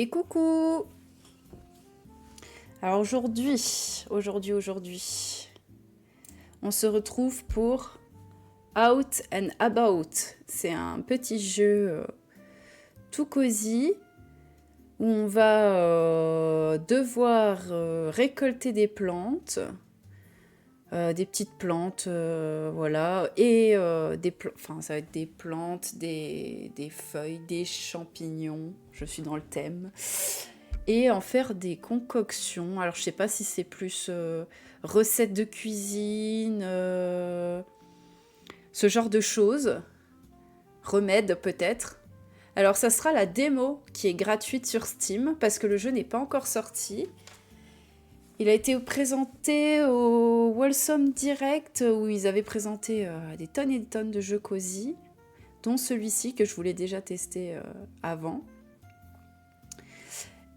Et coucou! Alors aujourd'hui, on se retrouve pour Out and About. C'est un petit jeu tout cosy où on va devoir récolter des plantes, des petites plantes, voilà, et enfin ça va être des plantes, des feuilles, des champignons. Je suis dans le thème. Et en faire des concoctions. Alors je sais pas si c'est plus recettes de cuisine, ce genre de choses, remèdes peut-être. Alors ça sera la démo qui est gratuite sur Steam parce que le jeu n'est pas encore sorti. Il a été présenté au Wholesome Direct où ils avaient présenté des tonnes et des tonnes de jeux cosy, dont celui-ci que je voulais déjà tester avant.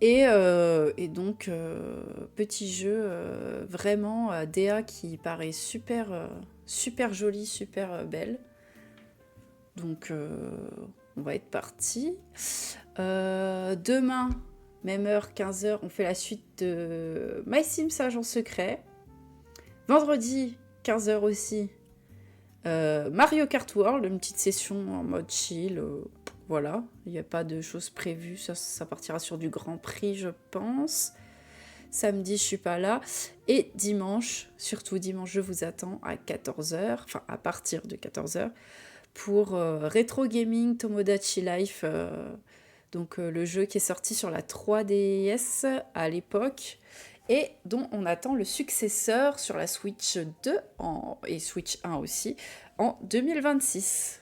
Et donc, petit jeu vraiment DA qui paraît super, super jolie, super belle. Donc, on va être parti. Demain, même heure, 15h, on fait la suite de My Sims Agent Secret. Vendredi, 15h aussi, Mario Kart World, une petite session en mode chill. Voilà, il n'y a pas de choses prévues, ça partira sur du Grand Prix, je pense. Samedi, je suis pas là. Et dimanche, surtout dimanche, je vous attends à 14h, enfin à partir de 14h, pour Retro Gaming Tomodachi Life, donc le jeu qui est sorti sur la 3DS à l'époque, et dont on attend le successeur sur la Switch 2 et Switch 1 aussi, en 2026.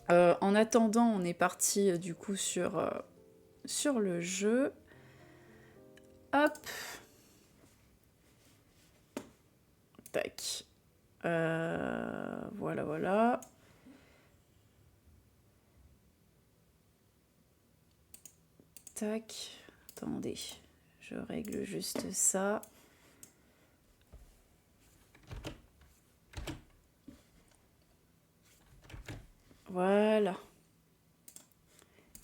En attendant, on est parti du coup sur le jeu. Hop. Tac. Voilà. Tac. Attendez. Je règle juste ça. Voilà.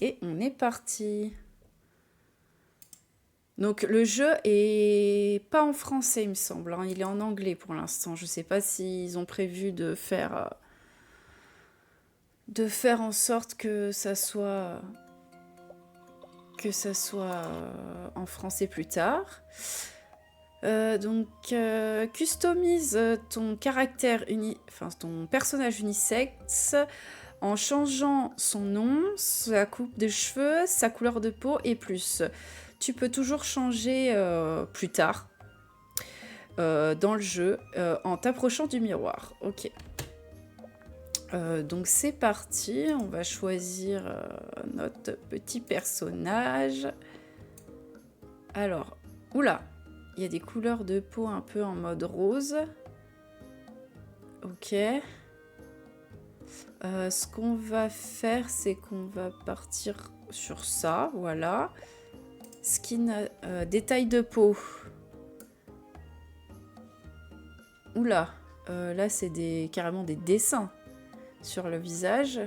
Et on est parti. Donc le jeu est pas en français, il me semble. Hein. Il est en anglais pour l'instant. Je sais pas s'ils ont prévu de faire en sorte que ça soit en français plus tard. Donc customise ton ton personnage unisexe en changeant son nom, sa coupe de cheveux, sa couleur de peau et plus. Tu peux toujours changer plus tard dans le jeu en t'approchant du miroir. Ok. Donc c'est parti, on va choisir notre petit personnage. Alors, oula, il y a des couleurs de peau un peu en mode rose. Ok. Ce qu'on va faire, c'est qu'on va partir sur ça, voilà. Skin, détail de peau. Oula, là c'est carrément des dessins sur le visage.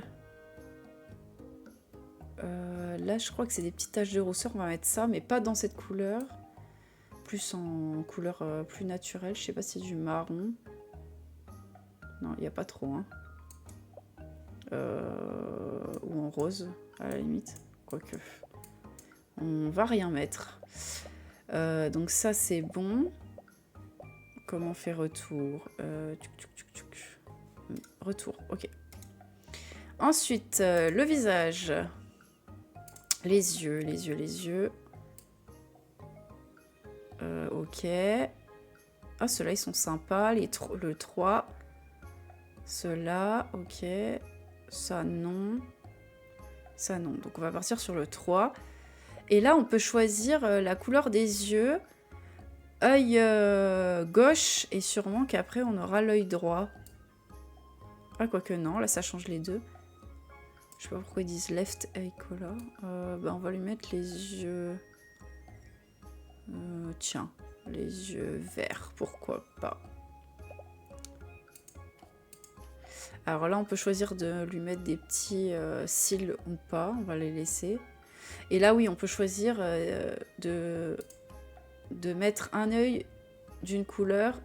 Là je crois que c'est des petites taches de rousseur, on va mettre ça, mais pas dans cette couleur. Plus en couleur plus naturelle, je sais pas si c'est du marron. Non, il n'y a pas trop, hein. Ou en rose, à la limite. Quoique. On va rien mettre. Donc ça, c'est bon. Comment on fait retour? Retour, ok. Ensuite, le visage. Les yeux. Ok. Ah, ceux-là, ils sont sympas. Le 3. Ceux-là, ok. Ça, non. Ça, non. Donc, on va partir sur le 3. Et là, on peut choisir la couleur des yeux. Œil gauche. Et sûrement qu'après, on aura l'œil droit. Ah, quoique non. Là, ça change les deux. Je sais pas pourquoi ils disent left eye color. On va lui mettre les yeux... tiens. Les yeux verts. Pourquoi pas. Alors là, on peut choisir de lui mettre des petits cils ou pas. On va les laisser. Et là, oui, on peut choisir de mettre un œil d'une couleur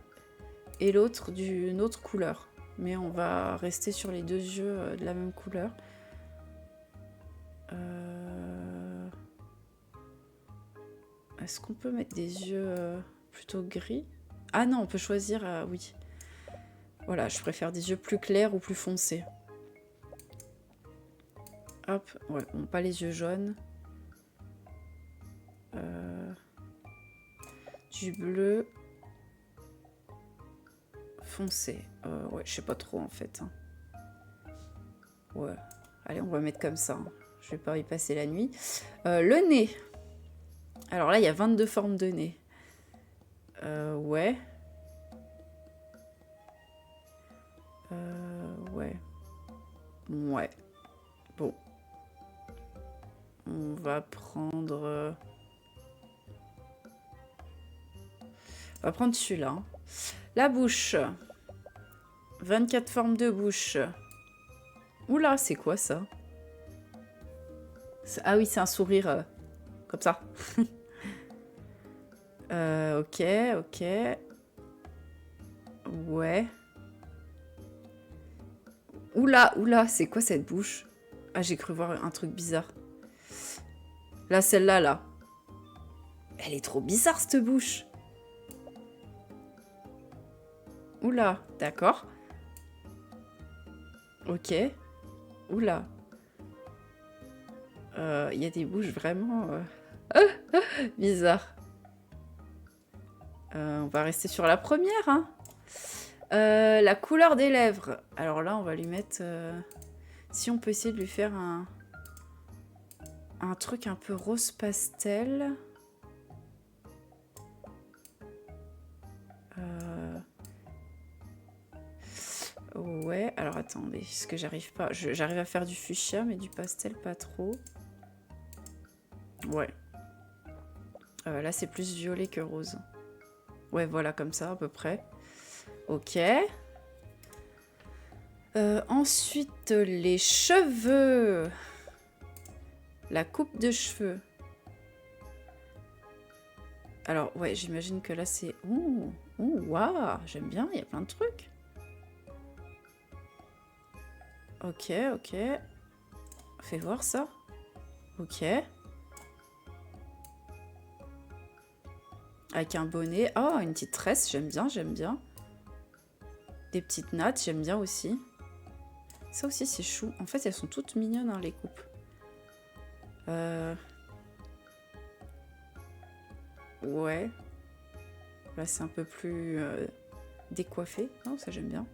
et l'autre d'une autre couleur. Mais on va rester sur les 2 yeux de la même couleur. Est-ce qu'on peut mettre des yeux plutôt gris? Ah non, on peut choisir, oui. Voilà, je préfère des yeux plus clairs ou plus foncés. Hop, ouais, bon, pas les yeux jaunes. Du bleu foncé. Ouais, je sais pas trop en fait. Hein. Ouais, allez, on va mettre comme ça. Hein. Je vais pas y passer la nuit. Le nez. Alors là, il y a 22 formes de nez. Ouais. Ouais. Ouais. Bon. On va prendre... On va prendre celui-là. Hein. La bouche. 24 formes de bouche. Oula, c'est quoi ça? Ah oui, c'est un sourire comme ça. Ok, ok. Ouais. Oula, oula, c'est quoi cette bouche? Ah, j'ai cru voir un truc bizarre. Là, celle-là, là. Elle est trop bizarre, cette bouche. Oula, d'accord. Ok. Oula. Il y a des bouches vraiment bizarres. On va rester sur la première. Hein. La couleur des lèvres. Alors là, on va lui mettre... si on peut essayer de lui faire un truc un peu rose pastel. Ouais, alors attendez, est-ce que j'arrive pas... J'arrive à faire du fuchsia, mais du pastel, pas trop. Ouais. Là, c'est plus violet que rose. Ouais, voilà, comme ça, à peu près. Ok. Ensuite, les cheveux. La coupe de cheveux. Alors, ouais, j'imagine que là, c'est... Ouh, waouh, j'aime bien, il y a plein de trucs. Ok, ok. Fais voir ça. Ok. Avec un bonnet. Oh, une petite tresse, j'aime bien, j'aime bien. Des petites nattes, j'aime bien aussi. Ça aussi, c'est chou. En fait, elles sont toutes mignonnes, hein, les coupes. Ouais. Là, c'est un peu plus décoiffé. Oh, ça, j'aime bien.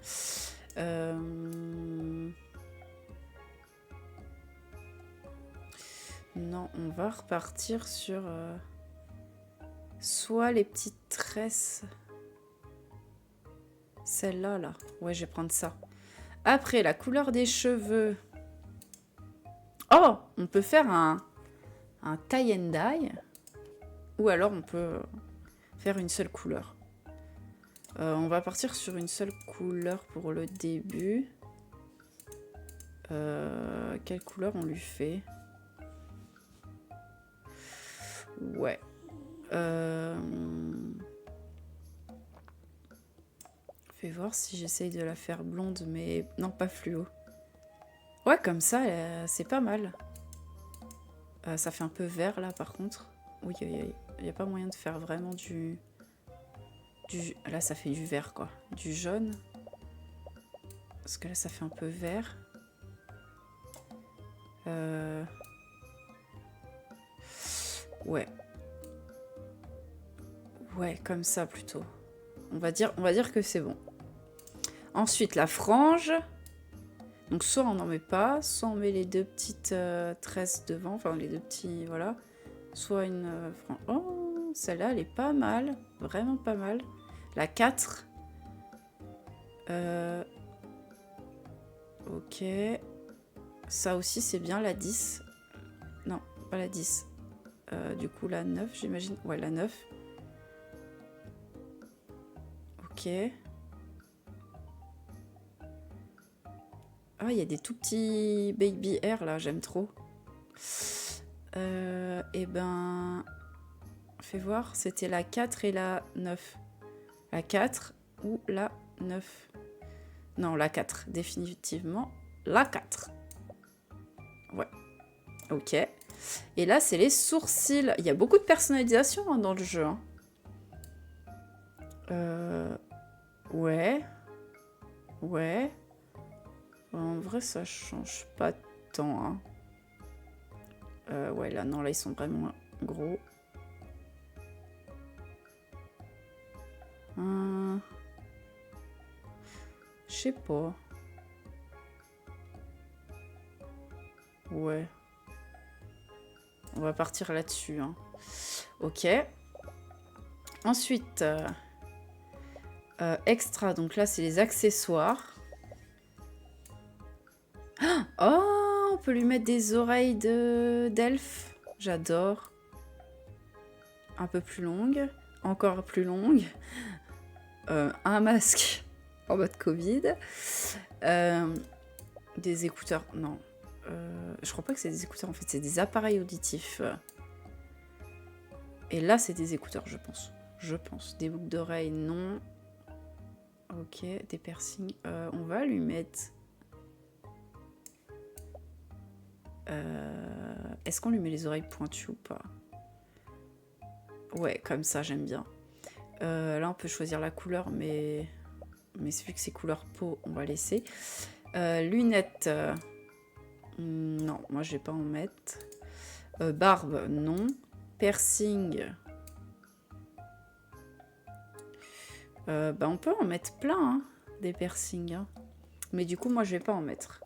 Non, on va repartir sur... soit les petites tresses. Celle-là, là. Ouais, je vais prendre ça. Après, la couleur des cheveux. Oh, on peut faire un tie and dye. Ou alors, on peut faire une seule couleur. On va partir sur une seule couleur pour le début. Quelle couleur on lui fait? Ouais. Fais voir si j'essaye de la faire blonde, mais non, pas fluo. Ouais, comme ça, c'est pas mal. Ça fait un peu vert, là, par contre. Oui, il n'y a pas moyen de faire vraiment du... Là, ça fait du vert, quoi. Du jaune. Parce que là, ça fait un peu vert. Ouais. Ouais, comme ça, plutôt. On va dire que c'est bon. Ensuite, la frange. Donc, soit on n'en met pas, soit on met les 2 petites tresses devant. Enfin, les 2 petits... Voilà. Soit une frange... Oh, celle-là, elle est pas mal. Vraiment pas mal. La 4. Ok. Ça aussi, c'est bien, la 10. Non, pas la 10. Du coup, la 9, j'imagine. Ouais, la 9. Ok. Ah, il y a des tout petits baby hair, là. J'aime trop. Eh ben... Fais voir, c'était la 4 et la 9. La 4 ou la 9? Non, la 4, définitivement. La 4. Ouais. Ok. Et là, c'est les sourcils. Il y a beaucoup de personnalisation hein, dans le jeu. Hein. Ouais. Ouais. En vrai, ça change pas tant. Hein. Ouais, là, non, là, ils sont vraiment gros. Je sais pas. Ouais. On va partir là-dessus. Hein. Ok. Ensuite, extra. Donc là, c'est les accessoires. Oh, on peut lui mettre des oreilles d'elfe. J'adore. Un peu plus longue. Encore plus longue. Un masque en mode Covid. Des écouteurs. Non. Je crois pas que c'est des écouteurs. En fait, c'est des appareils auditifs. Et là, c'est des écouteurs, je pense. Je pense. Des boucles d'oreilles, non. Ok, des piercings. On va lui mettre... Est-ce qu'on lui met les oreilles pointues ou pas? Ouais, comme ça, j'aime bien. Là, on peut choisir la couleur, mais vu que c'est couleur peau, on va laisser. Lunettes. Non, moi, je vais pas en mettre. Barbe, non. Piercing. Bah, on peut en mettre plein, hein, des piercings. Hein. Mais du coup, moi, je vais pas en mettre.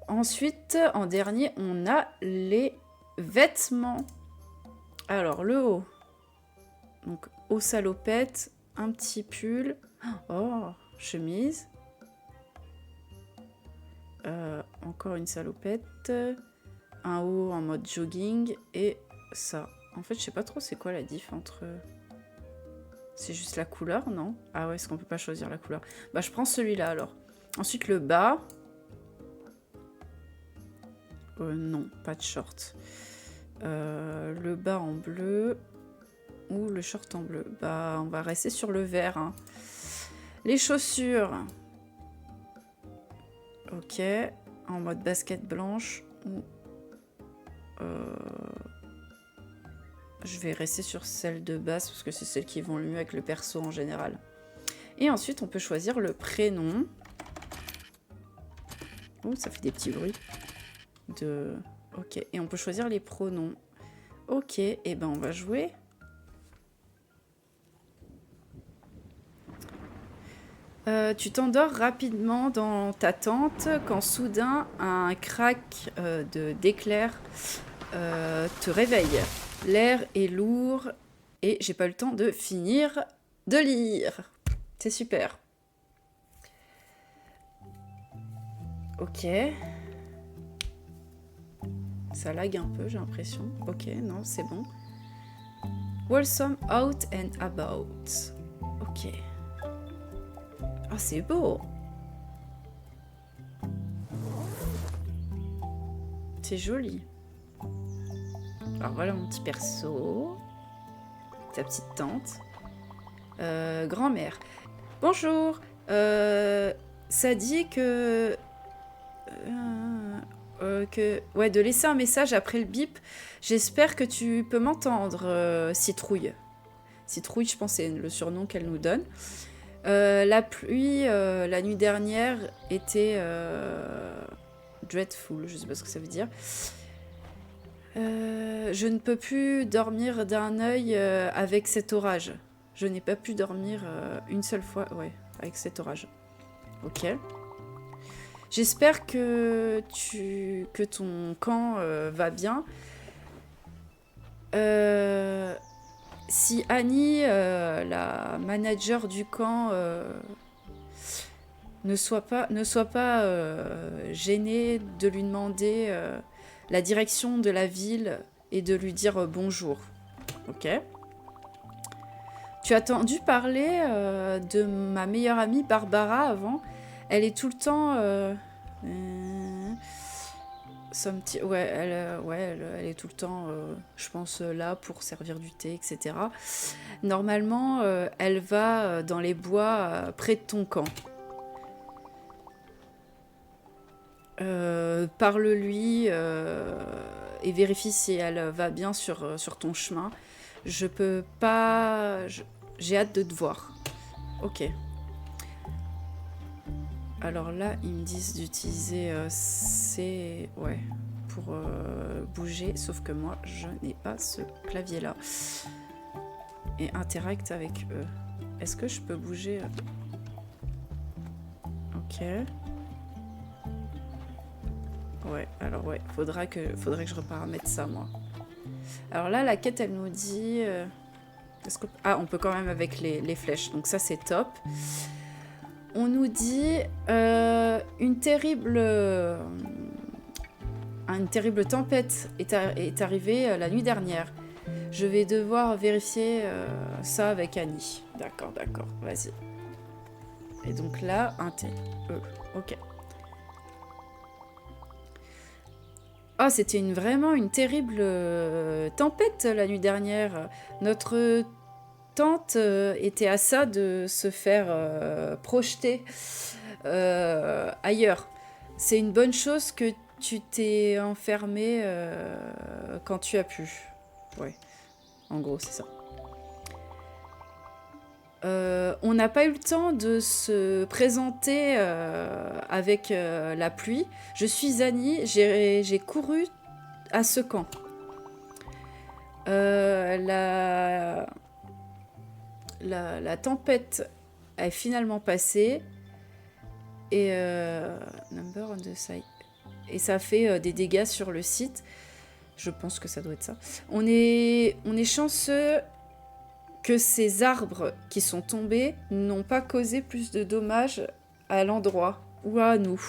Ensuite, en dernier, on a les vêtements. Alors, le haut. Donc, haut salopette, un petit pull. Oh, chemise. Encore une salopette. Un haut en mode jogging. Et ça. En fait, je sais pas trop c'est quoi la diff entre... C'est juste la couleur, non? Ah ouais, est-ce qu'on peut pas choisir la couleur? Bah, je prends celui-là, alors. Ensuite, le bas. Non, pas de short. Le bas en bleu ou le short en bleu. Bah, on va rester sur le vert. Hein. Les chaussures. Ok. En mode basket blanche ou... Je vais rester sur celle de base parce que c'est celles qui vont le mieux avec le perso en général. Et ensuite, on peut choisir le prénom. Oh, ça fait des petits bruits. Ok, et on peut choisir les pronoms. Ok, et ben on va jouer. Tu t'endors rapidement dans ta tente quand soudain un crack d'éclair te réveille. L'air est lourd et j'ai pas eu le temps de finir de lire. C'est super. Ok. Ça lag un peu, j'ai l'impression. Ok, non, c'est bon. Wholesome out and about. Ok. Ah, c'est beau. C'est joli. Alors voilà mon petit perso. Ta petite tante. Grand-mère. Bonjour. Ça dit que... Ouais, de laisser un message après le bip. J'espère que tu peux m'entendre, Citrouille. Citrouille, je pense, c'est le surnom qu'elle nous donne. La pluie, la nuit dernière, était dreadful. Je sais pas ce que ça veut dire. Je ne peux plus dormir d'un œil avec cet orage. Je n'ai pas pu dormir une seule fois, ouais, avec cet orage. Ok. J'espère que ton camp va bien. Si Annie, la manager du camp, ne soit pas gênée de lui demander la direction de la ville et de lui dire bonjour. Ok. Tu as entendu parler de ma meilleure amie Barbara avant? Elle est tout le temps... Elle est tout le temps, je pense, là pour servir du thé, etc. Normalement, elle va dans les bois près de ton camp. Parle-lui et vérifie si elle va bien sur ton chemin. Je peux pas... J'ai hâte de te voir. Ok. Alors là, ils me disent d'utiliser ouais, pour bouger, sauf que moi, je n'ai pas ce clavier-là. Et interact avec eux. Est-ce que je peux bouger? Ok. Ouais, alors ouais, faudrait que je reparamètre ça, moi. Alors là, la quête, elle nous dit... Ah, on peut quand même avec les flèches, donc ça, c'est top. On nous dit une terrible tempête est arrivée la nuit dernière. Je vais devoir vérifier ça avec Annie. D'accord, vas-y. Et donc là, ok. Ah, c'était vraiment une terrible tempête la nuit dernière. Notre tante était à ça de se faire projeter ailleurs. C'est une bonne chose que tu t'es enfermé quand tu as pu. Ouais, en gros, c'est ça. On n'a pas eu le temps de se présenter avec la pluie. Je suis Annie, j'ai couru à ce camp. La tempête est finalement passée et number on the side. Et ça fait des dégâts sur le site. Je pense que ça doit être ça. On est chanceux que ces arbres qui sont tombés n'ont pas causé plus de dommages à l'endroit ou à nous.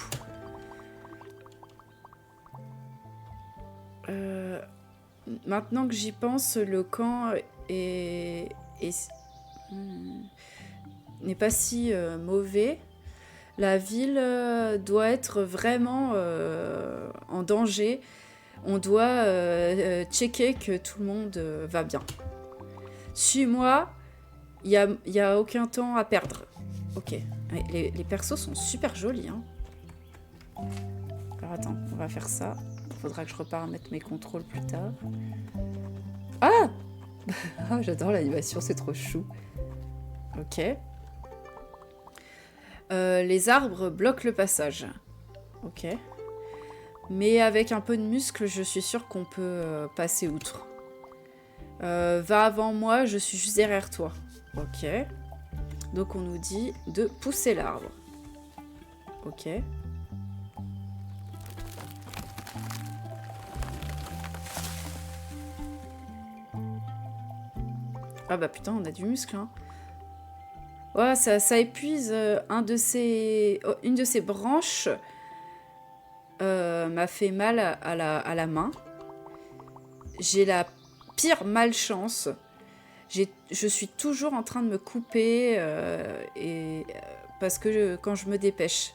Maintenant que j'y pense, le camp n'est pas si mauvais. La ville doit être vraiment en danger. On doit checker que tout le monde va bien. Suis-moi, il y a aucun temps à perdre. Ok, les persos sont super jolis. Hein. Alors attends, on va faire ça. Il faudra que je reparamètre mes contrôles plus tard. Ah oh, j'adore l'animation, c'est trop chou. Ok. Les arbres bloquent le passage. Ok. Mais avec un peu de muscle, je suis sûre qu'on peut passer outre. Va avant moi, je suis juste derrière toi. Ok. Donc on nous dit de pousser l'arbre. Ok. Ah bah putain, on a du muscle, hein. Ouais, ça épuise une de ces branches. M'a fait mal à la main. J'ai la pire malchance. Je suis toujours en train de me couper parce que quand je me dépêche.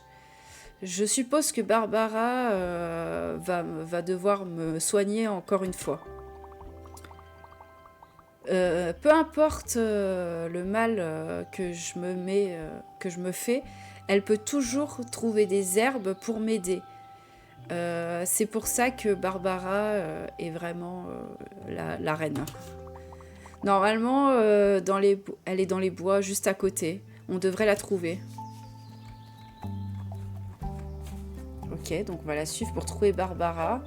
Je suppose que Barbara va devoir me soigner encore une fois. Peu importe le mal que je me fais, elle peut toujours trouver des herbes pour m'aider. C'est pour ça que Barbara est vraiment la reine. Normalement, elle est dans les bois juste à côté. On devrait la trouver. Ok, donc on va la suivre pour trouver Barbara.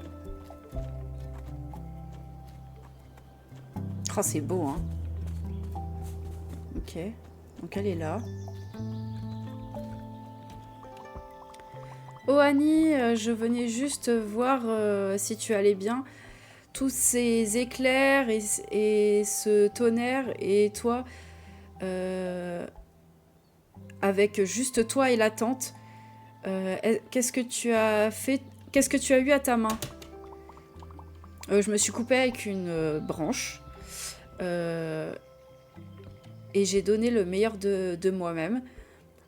Oh, c'est beau, hein. Ok, donc elle est là. Oh Annie, je venais juste voir si tu allais bien. Tous ces éclairs et ce tonnerre et toi, avec juste toi et la tante, qu'est-ce que tu as fait? Qu'est-ce que tu as eu à ta main? Je me suis coupée avec une branche et j'ai donné le meilleur de moi-même.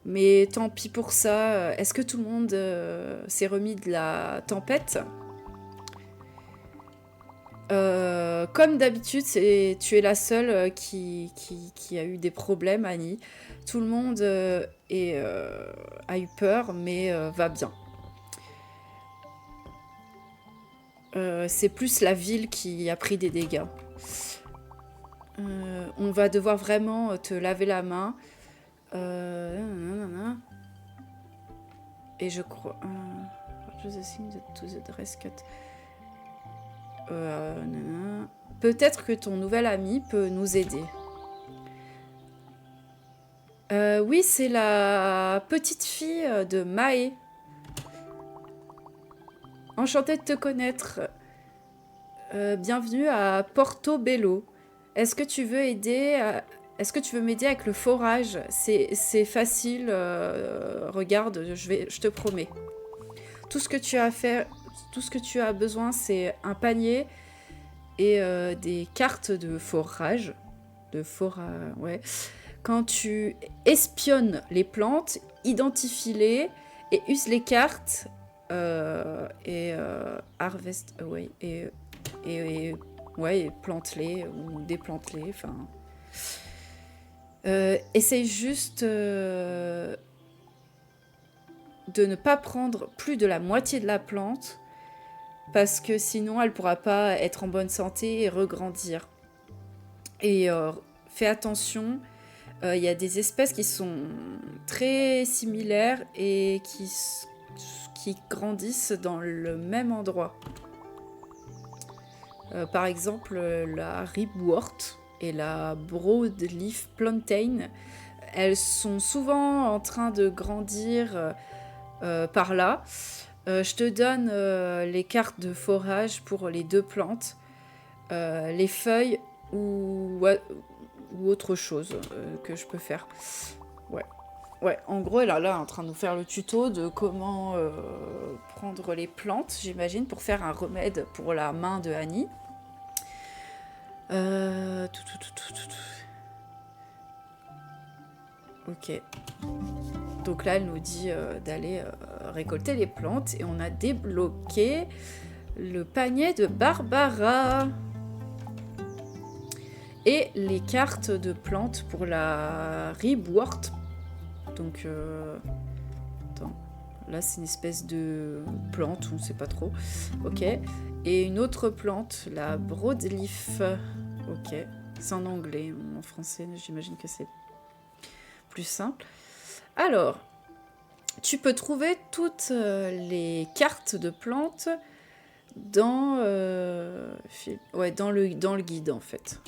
Mais tant pis pour ça. Est-ce que tout le monde s'est remis de la tempête? Comme d'habitude, tu es la seule qui a eu des problèmes, Annie. Tout le monde a eu peur, mais va bien. C'est plus la ville qui a pris des dégâts. On va devoir vraiment te laver la main. Et je crois... to the dress cut. Peut-être que ton nouvel ami peut nous aider. Oui, c'est la petite fille de Mae. Enchantée de te connaître. Bienvenue à Portobello. Est-ce que tu veux Est-ce que tu veux m'aider avec le forage? C'est facile. Regarde, je te promets. Tout ce que tu as à faire, tout ce que tu as besoin, c'est un panier et des cartes de forage. Ouais. Quand tu espionnes les plantes, identifie-les et use les cartes harvest away et plante-les ou déplante-les. Enfin, essaye juste de ne pas prendre plus de la moitié de la plante parce que sinon elle ne pourra pas être en bonne santé et regrandir. Et fais attention, il y a des espèces qui sont très similaires et qui grandissent dans le même endroit. Par exemple, la ribwort et la broadleaf plantain, elles sont souvent en train de grandir par là. Je te donne les cartes de forage pour les deux plantes, les feuilles ou autre chose que je peux faire. Ouais, en gros, elle est là en train de nous faire le tuto de comment prendre les plantes, j'imagine, pour faire un remède pour la main de Annie. Ok. Donc là, elle nous dit d'aller récolter les plantes et on a débloqué le panier de Barbara. Et les cartes de plantes pour la ribwort. Donc, attends. Là, c'est une espèce de plante, on ne sait pas trop. Ok. Et une autre plante, la broadleaf. Ok. C'est en anglais. En français, j'imagine que c'est plus simple. Alors, tu peux trouver toutes les cartes de plantes dans le guide, en fait.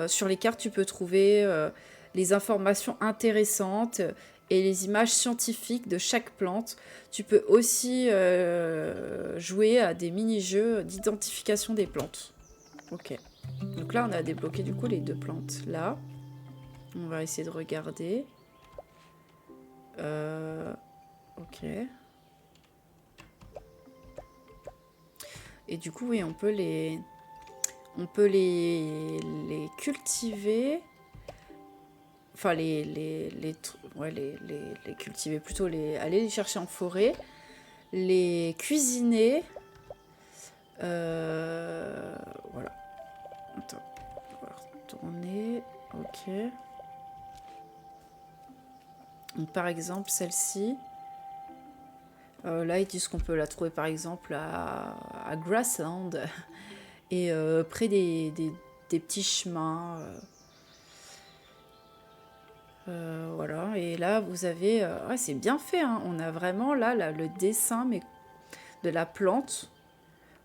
Sur les cartes, tu peux trouver les informations intéressantes et les images scientifiques de chaque plante. Tu peux aussi jouer à des mini-jeux d'identification des plantes. Ok. Donc là, on a débloqué du coup les deux plantes là. On va essayer de regarder. Ok. Et du coup, oui, on peut les cultiver. Enfin, les cultiver, plutôt aller les chercher en forêt, les cuisiner. Voilà. Attends, on va retourner. Ok. Donc, par exemple, celle-ci. Là, ils disent qu'on peut la trouver, par exemple, à Grassland. Et près des petits chemins. Voilà. Et là, vous avez... c'est bien fait. Hein. On a vraiment là le dessin de la plante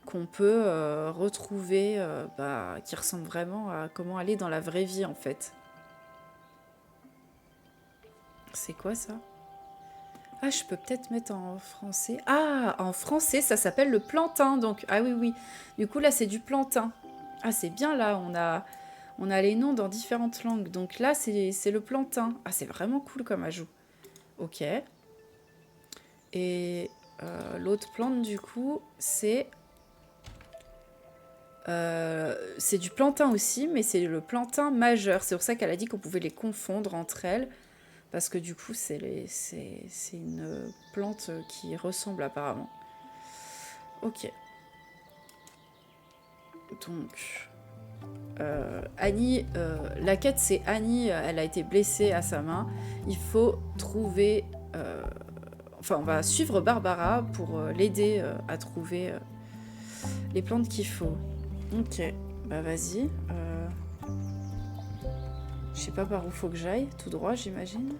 qu'on peut retrouver, qui ressemble vraiment à comment aller dans la vraie vie, en fait. C'est quoi, ça? Ah, je peux peut-être mettre en français. Ah, en français, ça s'appelle le plantain. Donc, ah oui. Du coup, là, c'est du plantain. Ah, c'est bien, là. On a les noms dans différentes langues. Donc là, c'est le plantain. Ah, c'est vraiment cool comme ajout. Ok. Et l'autre plante, du coup, c'est du plantain aussi, mais c'est le plantain majeur. C'est pour ça qu'elle a dit qu'on pouvait les confondre entre elles. Parce que du coup, c'est une plante qui ressemble apparemment. Ok. Donc, Annie, la quête c'est Annie, elle a été blessée à sa main. Il faut trouver... enfin, on va suivre Barbara pour l'aider à trouver les plantes qu'il faut. Ok, bah vas-y. Je sais pas par où faut que j'aille, tout droit j'imagine.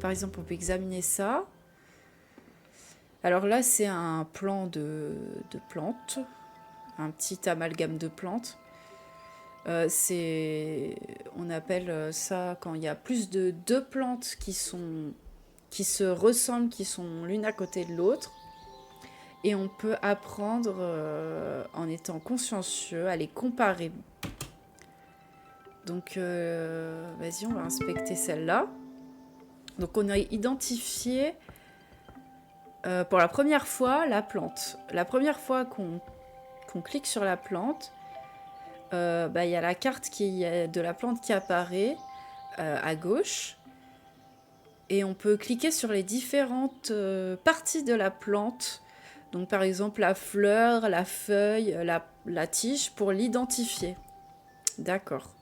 Par exemple, on peut examiner ça. Alors là, c'est un plan de plantes, un petit amalgame de plantes. On appelle ça quand il y a plus de deux plantes qui se ressemblent, qui sont l'une à côté de l'autre. Et on peut apprendre, en étant consciencieux, à les comparer. Donc, vas-y, on va inspecter celle-là. Donc, on a identifié, pour la première fois, la plante. La première fois qu'on clique sur la plante, y a la carte de la plante qui apparaît à gauche. Et on peut cliquer sur les différentes parties de la plante. Donc, par exemple, la fleur, la feuille, la tige, pour l'identifier. D'accord.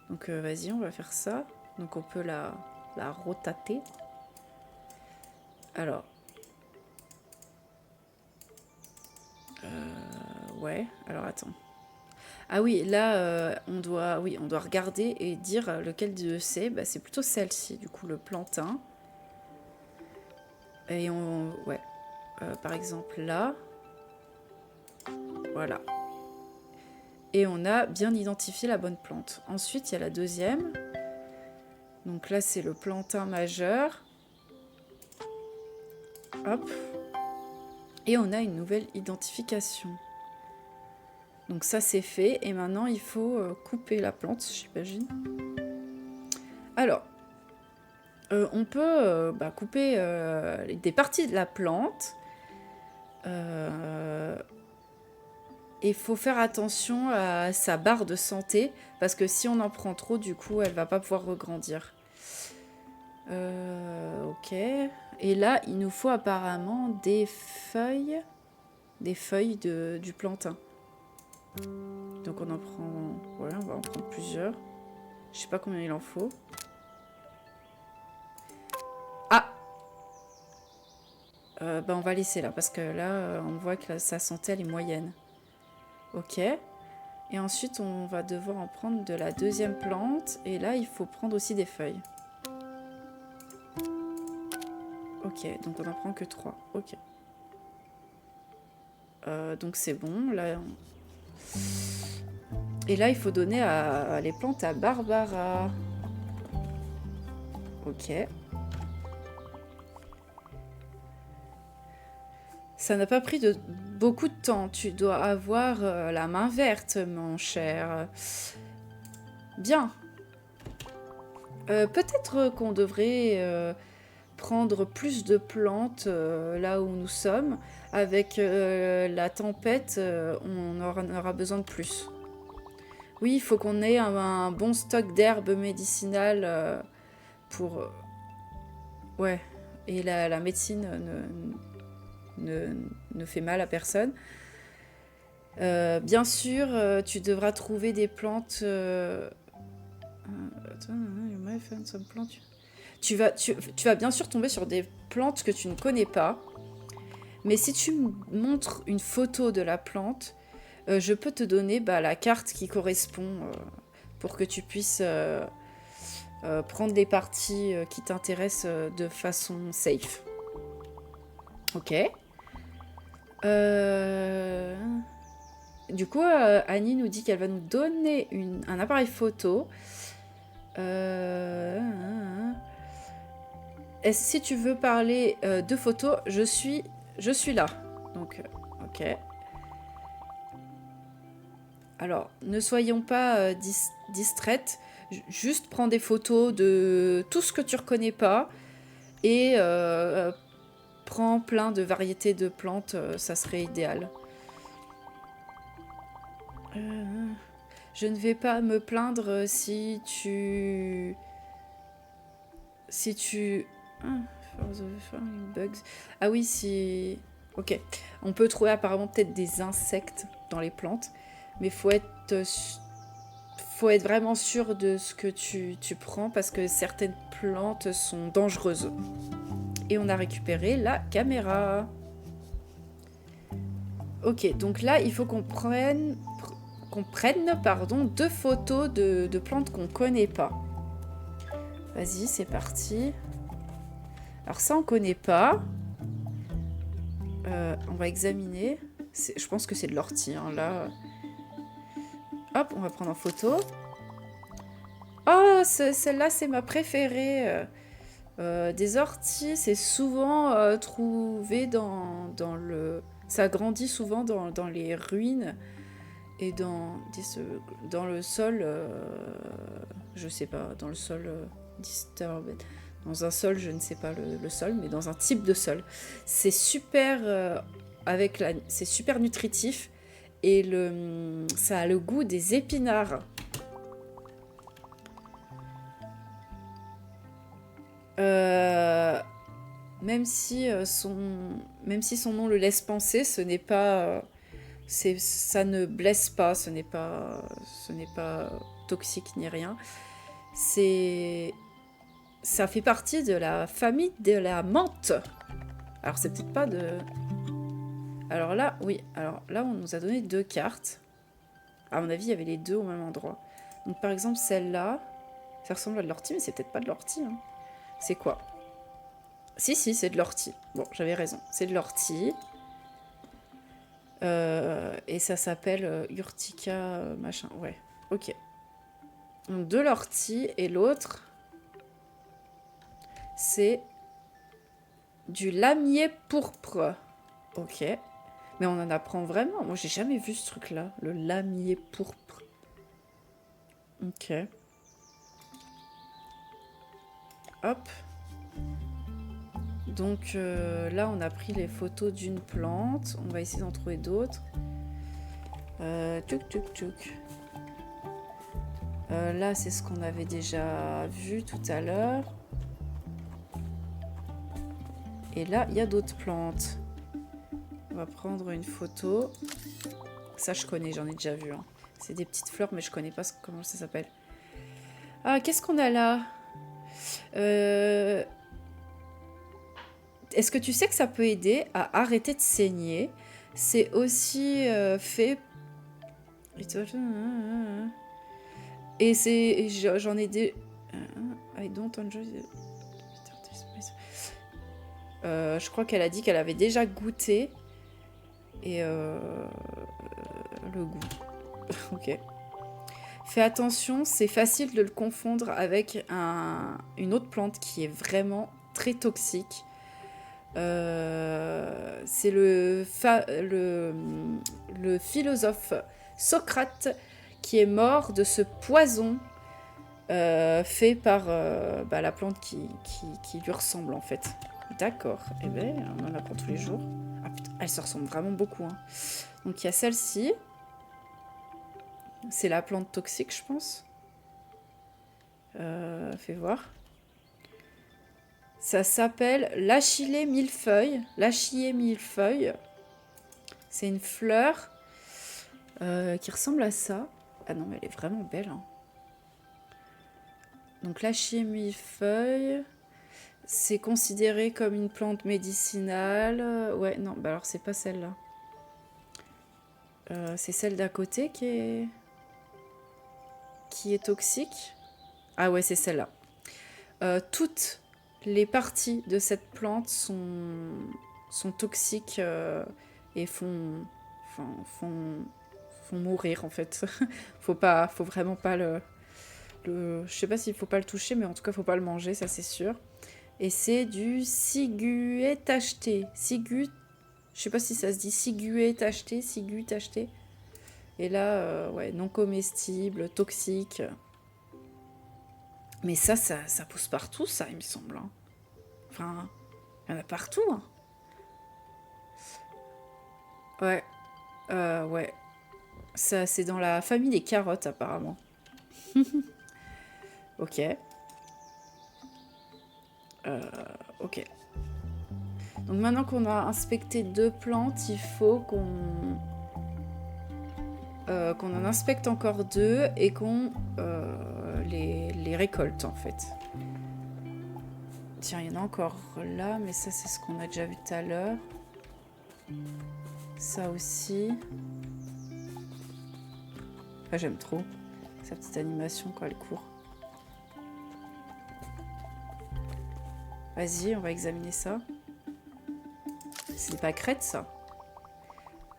Donc, vas-y, on va faire ça. Donc, on peut la rotater. Alors. Ouais, alors attends. Ah oui, là, on doit regarder et dire lequel de c'est. Bah, c'est plutôt celle-ci, du coup, le plantain. Et ouais. Par exemple, là. Voilà. Et on a bien identifié la bonne plante. Ensuite, il y a la deuxième. Donc là, c'est le plantain majeur. Hop. Et on a une nouvelle identification. Donc ça, c'est fait. Et maintenant, il faut couper la plante, j'imagine. Alors, on peut couper des parties de la plante. Il faut faire attention à sa barre de santé, parce que si on en prend trop, du coup, elle va pas pouvoir regrandir. Ok. Et là, il nous faut apparemment des feuilles du plantain. Donc on en prend... Ouais, on va en prendre plusieurs. Je sais pas combien il en faut. Ah, on va laisser là, parce que là, on voit que sa santé, elle est moyenne. Ok. Et ensuite, on va devoir en prendre de la deuxième plante. Et là, il faut prendre aussi des feuilles. Ok, donc on n'en prend que 3. Ok. Donc c'est bon. Là, Et là, il faut donner les plantes à Barbara. Ok. Ça n'a pas pris beaucoup de temps. Tu dois avoir la main verte, mon cher. Bien. Peut-être qu'on devrait prendre plus de plantes là où nous sommes. Avec la tempête, on aura besoin de plus. Oui, il faut qu'on ait un bon stock d'herbes médicinales pour... ouais. Et la médecine ne fait mal à personne. Bien sûr, tu devras trouver des plantes... Attends, you might find some plants. Tu vas bien sûr tomber sur des plantes que tu ne connais pas. Mais si tu me montres une photo de la plante, je peux te donner la carte qui correspond pour que tu puisses prendre les parties qui t'intéressent de façon safe. Ok. Du coup, Annie nous dit qu'elle va nous donner un appareil photo. Si tu veux parler de photos, je suis là. Donc, ok. Alors, ne soyons pas distraites. Juste prends des photos de tout ce que tu reconnais pas. Et prends plein de variétés de plantes. Ça serait idéal. Je ne vais pas me plaindre si tu... bugs. Ah oui, si... Ok. On peut trouver apparemment peut-être des insectes dans les plantes, mais faut être vraiment sûr de ce que tu prends parce que certaines plantes sont dangereuses. Et on a récupéré la caméra. Ok, donc là, il faut qu'on prenne pardon, 2 photos de plantes qu'on connaît pas. Vas-y, c'est parti. Alors ça, on connaît pas. On va examiner. Je pense que c'est de l'ortie, hein, là. Hop, on va prendre en photo. Oh, celle-là, c'est ma préférée. Des orties, c'est souvent trouvé dans le... Ça grandit souvent dans les ruines et dans le sol... je sais pas, dans le sol disturbed. Dans un sol, je ne sais pas le sol, mais dans un type de sol. C'est super, c'est super nutritif et ça a le goût des épinards. Même si son nom le laisse penser, ce n'est pas, ça ne blesse pas, ce n'est pas toxique ni rien. Ça fait partie de la famille de la menthe. Alors c'est peut-être pas de... Alors là, oui. Alors là, on nous a donné 2 cartes. À mon avis, il y avait les 2 au même endroit. Donc par exemple, celle-là, ça ressemble à de l'ortie, mais c'est peut-être pas de l'ortie. Hein. C'est quoi? Si, c'est de l'ortie. Bon, j'avais raison. C'est de l'ortie. Et ça s'appelle Urtica machin. Ouais, ok. Donc de l'ortie et l'autre, c'est du lamier pourpre. Ok. Mais on en apprend vraiment. Moi, j'ai jamais vu ce truc-là. Le lamier pourpre. Ok. Hop. Donc là, on a pris les photos d'une plante. On va essayer d'en trouver d'autres. Tchouk. Là, c'est ce qu'on avait déjà vu tout à l'heure. Et là, il y a d'autres plantes. On va prendre une photo. Ça, je connais, j'en ai déjà vu. Hein. C'est des petites fleurs, mais je connais pas comment ça s'appelle. Ah, qu'est-ce qu'on a là? Est-ce que tu sais que ça peut aider à arrêter de saigner? C'est aussi fait... Et j'en ai des... I don't enjoy je crois qu'elle a dit qu'elle avait déjà goûté. Et le goût. Ok. Fais attention, c'est facile de le confondre avec une autre plante qui est vraiment très toxique. C'est le philosophe Socrate qui est mort de ce poison fait par la plante qui lui ressemble en fait. D'accord, eh bien on en apprend tous les jours. Ah putain, elles se ressemblent vraiment beaucoup. Hein. Donc il y a celle-ci. C'est la plante toxique, je pense. Fais voir. Ça s'appelle l'achillée millefeuille. L'achillée millefeuille. C'est une fleur qui ressemble à ça. Ah non, mais elle est vraiment belle. Hein. Donc l'achillée millefeuille, c'est considéré comme une plante médicinale. Ouais, non, bah alors c'est pas celle-là. C'est celle d'à côté qui est toxique. Ah ouais, c'est celle-là. Toutes les parties de cette plante sont toxiques et font mourir en fait. faut vraiment pas je sais pas s'il faut pas le toucher, mais en tout cas faut pas le manger, ça c'est sûr. Et c'est du ciguetacheté. Je sais pas si ça se dit ciguetacheté. Et là, ouais, non comestible, toxique. Mais ça pousse partout, ça, il me semble. Hein. Enfin, il y en a partout. Hein. Ouais. Ouais. Ça, c'est dans la famille des carottes, apparemment. Ok. Ok. Donc maintenant qu'on a inspecté 2 plantes, il faut qu'on en inspecte encore 2 et qu'on les récolte en fait. Tiens, il y en a encore là, mais ça c'est ce qu'on a déjà vu tout à l'heure. Ça aussi. Ah, j'aime trop sa petite animation quand elle court. Vas-y, on va examiner ça. C'est des pâquerettes, ça.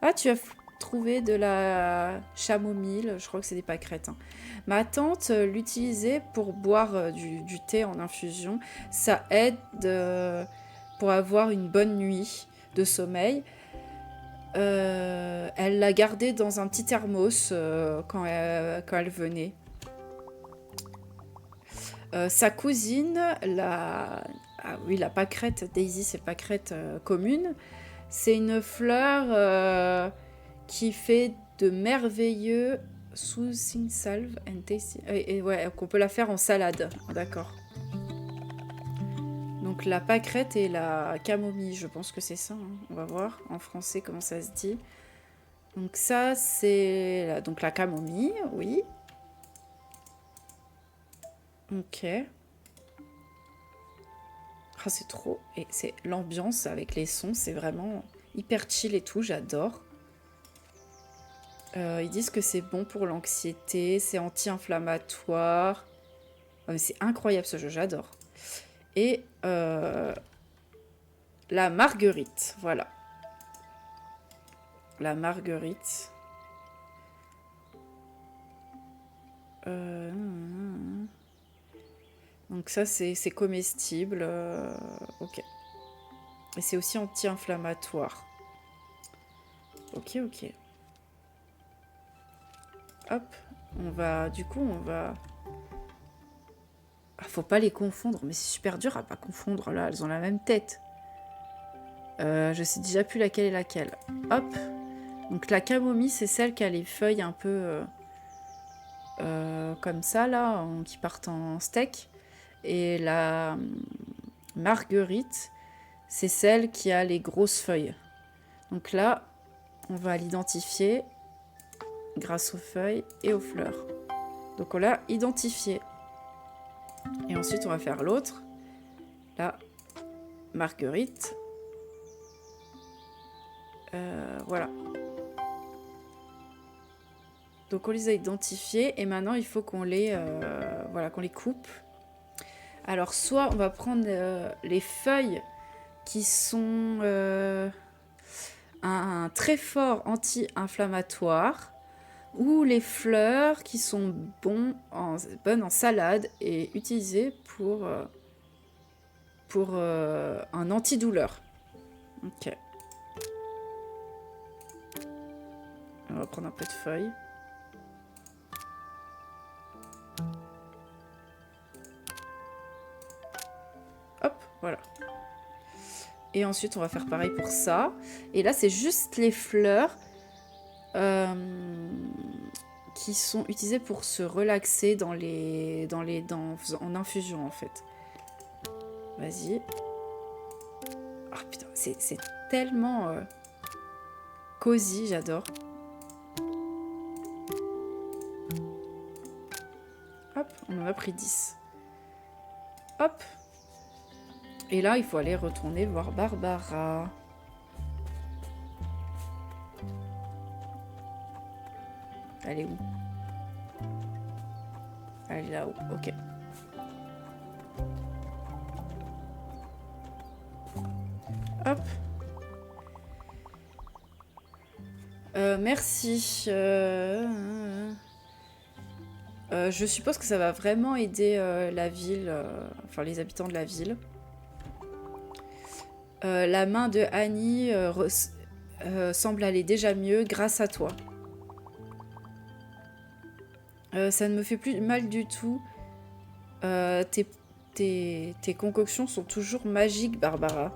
Ah, tu as trouvé de la chamomile. Je crois que c'est des pâquerettes. Hein. Ma tante l'utilisait pour boire du thé en infusion. Ça aide pour avoir une bonne nuit de sommeil. Elle l'a gardée dans un petit thermos quand elle venait. Sa cousine, la pâquerette, Daisy, c'est pâquerette commune. C'est une fleur qui fait de merveilleux soothing salve and tasty. Et ouais, qu'on peut la faire en salade. D'accord. Donc la pâquerette et la camomille, je pense que c'est ça. Hein. On va voir en français comment ça se dit. Donc ça, c'est donc la camomille, oui. Ok. Ah, c'est trop. Et c'est l'ambiance avec les sons, c'est vraiment hyper chill et tout, j'adore. Ils disent que c'est bon pour l'anxiété, c'est anti-inflammatoire. Oh, mais c'est incroyable ce jeu, j'adore. Et la marguerite, voilà. La marguerite. Donc ça, c'est comestible. Ok. Et c'est aussi anti-inflammatoire. Ok, ok. Hop. Du coup, on va... Ah, faut pas les confondre, mais c'est super dur à pas confondre, là. Elles ont la même tête. Je sais déjà plus laquelle est laquelle. Hop. Donc la camomille, c'est celle qui a les feuilles un peu... comme ça, là, qui partent en steak. Et la marguerite, c'est celle qui a les grosses feuilles. Donc là, on va l'identifier grâce aux feuilles et aux fleurs. Donc on l'a identifié. Et ensuite, on va faire l'autre. La marguerite. Voilà. Donc on les a identifiés et maintenant il faut qu'on les coupe. Alors soit on va prendre les feuilles qui sont un très fort anti-inflammatoire ou les fleurs qui sont bonnes en salade et utilisées pour un antidouleur. Ok. On va prendre un peu de feuilles. Hop, voilà. Et ensuite, on va faire pareil pour ça. Et là, c'est juste les fleurs qui sont utilisées pour se relaxer en infusion, en fait. Vas-y. Ah oh, putain, c'est tellement cosy, j'adore. Hop, on en a pris 10. Hop. Et là, il faut aller retourner voir Barbara. Elle est où? Elle est là-haut, ok. Hop. Merci. Je suppose que ça va vraiment aider la ville, enfin les habitants de la ville. La main de Annie semble aller déjà mieux grâce à toi. Ça ne me fait plus mal du tout. Tes concoctions sont toujours magiques, Barbara.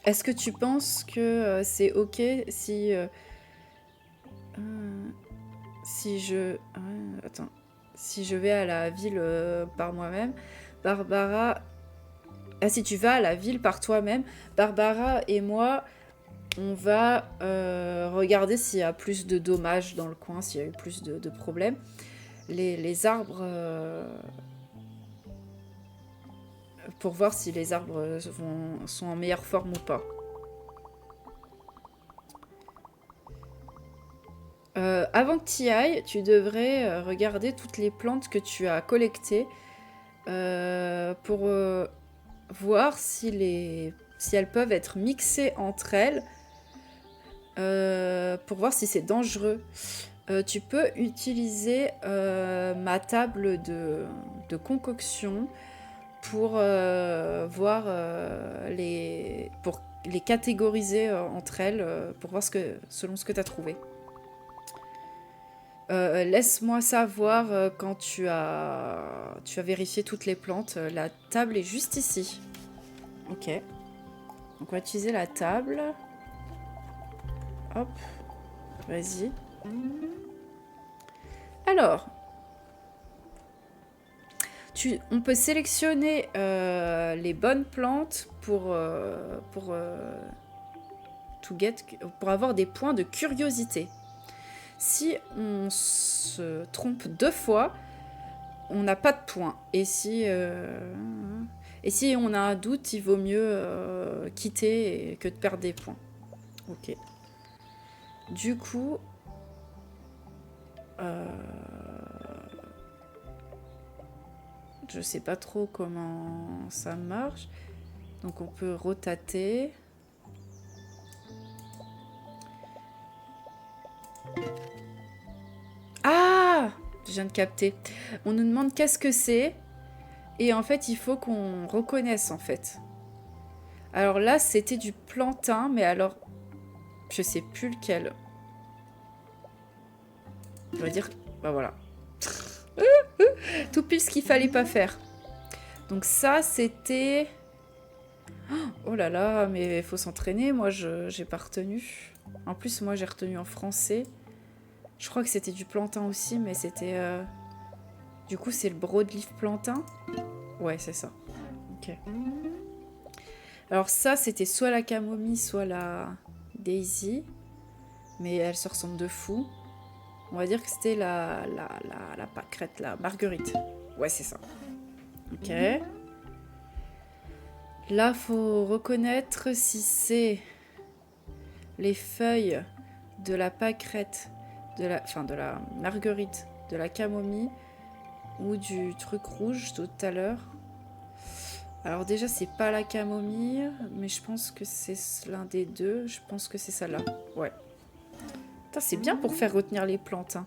Est-ce que tu penses que c'est ok si je vais à la ville par moi-même? Barbara Ah, si tu vas à la ville par toi-même, Barbara et moi, on va regarder s'il y a plus de dommages dans le coin, s'il y a eu plus de problèmes. Les arbres... pour voir si les arbres sont en meilleure forme ou pas. Avant que tu y ailles, tu devrais regarder toutes les plantes que tu as collectées pour voir si elles peuvent être mixées entre elles, pour voir si c'est dangereux. Tu peux utiliser ma table de concoction pour voir pour les catégoriser entre elles, pour voir selon ce que tu as trouvé. Laisse-moi savoir quand tu as vérifié toutes les plantes. La table est juste ici. Ok. Donc on va utiliser la table. Hop. Vas-y. Alors. On peut sélectionner les bonnes plantes pour avoir des points de curiosité. Si on se trompe 2 fois, on n'a pas de points. Et si on a un doute, il vaut mieux quitter que de perdre des points. Ok. Du coup... je sais pas trop comment ça marche. Donc on peut rotater. Ah! Je viens de capter. On nous demande qu'est-ce que c'est. Et en fait, il faut qu'on reconnaisse, en fait. Alors là, c'était du plantain, mais alors... je sais plus lequel. On va dire... bah voilà. Tout pile ce qu'il fallait pas faire. Donc ça, c'était... oh là là, mais il faut s'entraîner. Moi, j'ai pas retenu. En plus, moi, j'ai retenu en français. Je crois que c'était du plantain aussi, mais c'était... du coup, c'est le broadleaf plantain. Ouais, c'est ça. Ok. Alors ça, c'était soit la camomille, soit la daisy. Mais elles se ressemblent de fou. On va dire que c'était la pâquerette, la marguerite. Ouais, c'est ça. Ok. Là, faut reconnaître si c'est les feuilles de la pâquerette, de la marguerite, de la camomille ou du truc rouge tout à l'heure. Alors déjà, c'est pas la camomille, mais je pense que c'est l'un des deux. Je pense que c'est celle-là. Ouais. Putain, c'est bien pour faire retenir les plantes. Hein.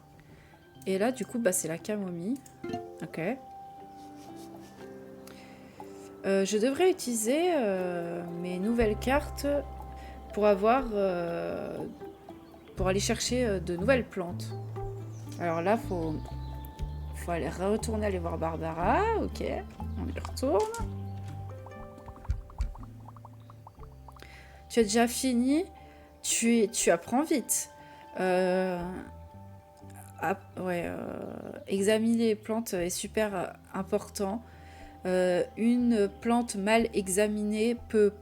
Et là, du coup, bah, c'est la camomille. Ok. Je devrais utiliser mes nouvelles cartes pour pour aller chercher de nouvelles plantes. Alors là, faut aller retourner voir Barbara. Ok, on y retourne. Tu as déjà fini. Tu apprends vite. Examiner les plantes est super important. Une plante mal examinée peut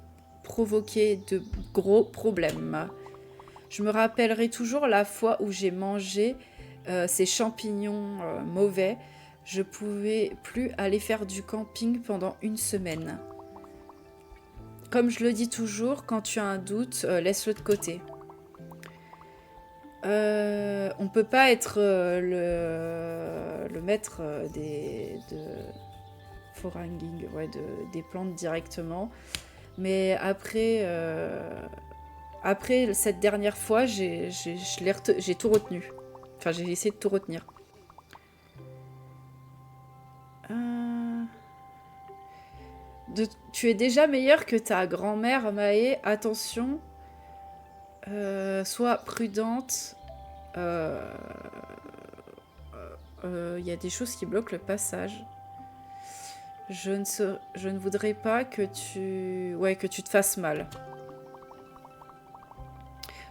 provoquer de gros problèmes. Je me rappellerai toujours la fois où j'ai mangé ces champignons mauvais. Je pouvais plus aller faire du camping pendant 1 semaine. Comme je le dis toujours, quand tu as un doute, laisse-le de côté. On peut pas être le maître de foraging, des plantes directement. Mais après cette dernière fois, j'ai tout retenu. Enfin, j'ai essayé de tout retenir. Tu es déjà meilleur que ta grand-mère, Maë. Attention. Sois prudente. Il y a des choses qui bloquent le passage. Je ne voudrais pas que tu te fasses mal.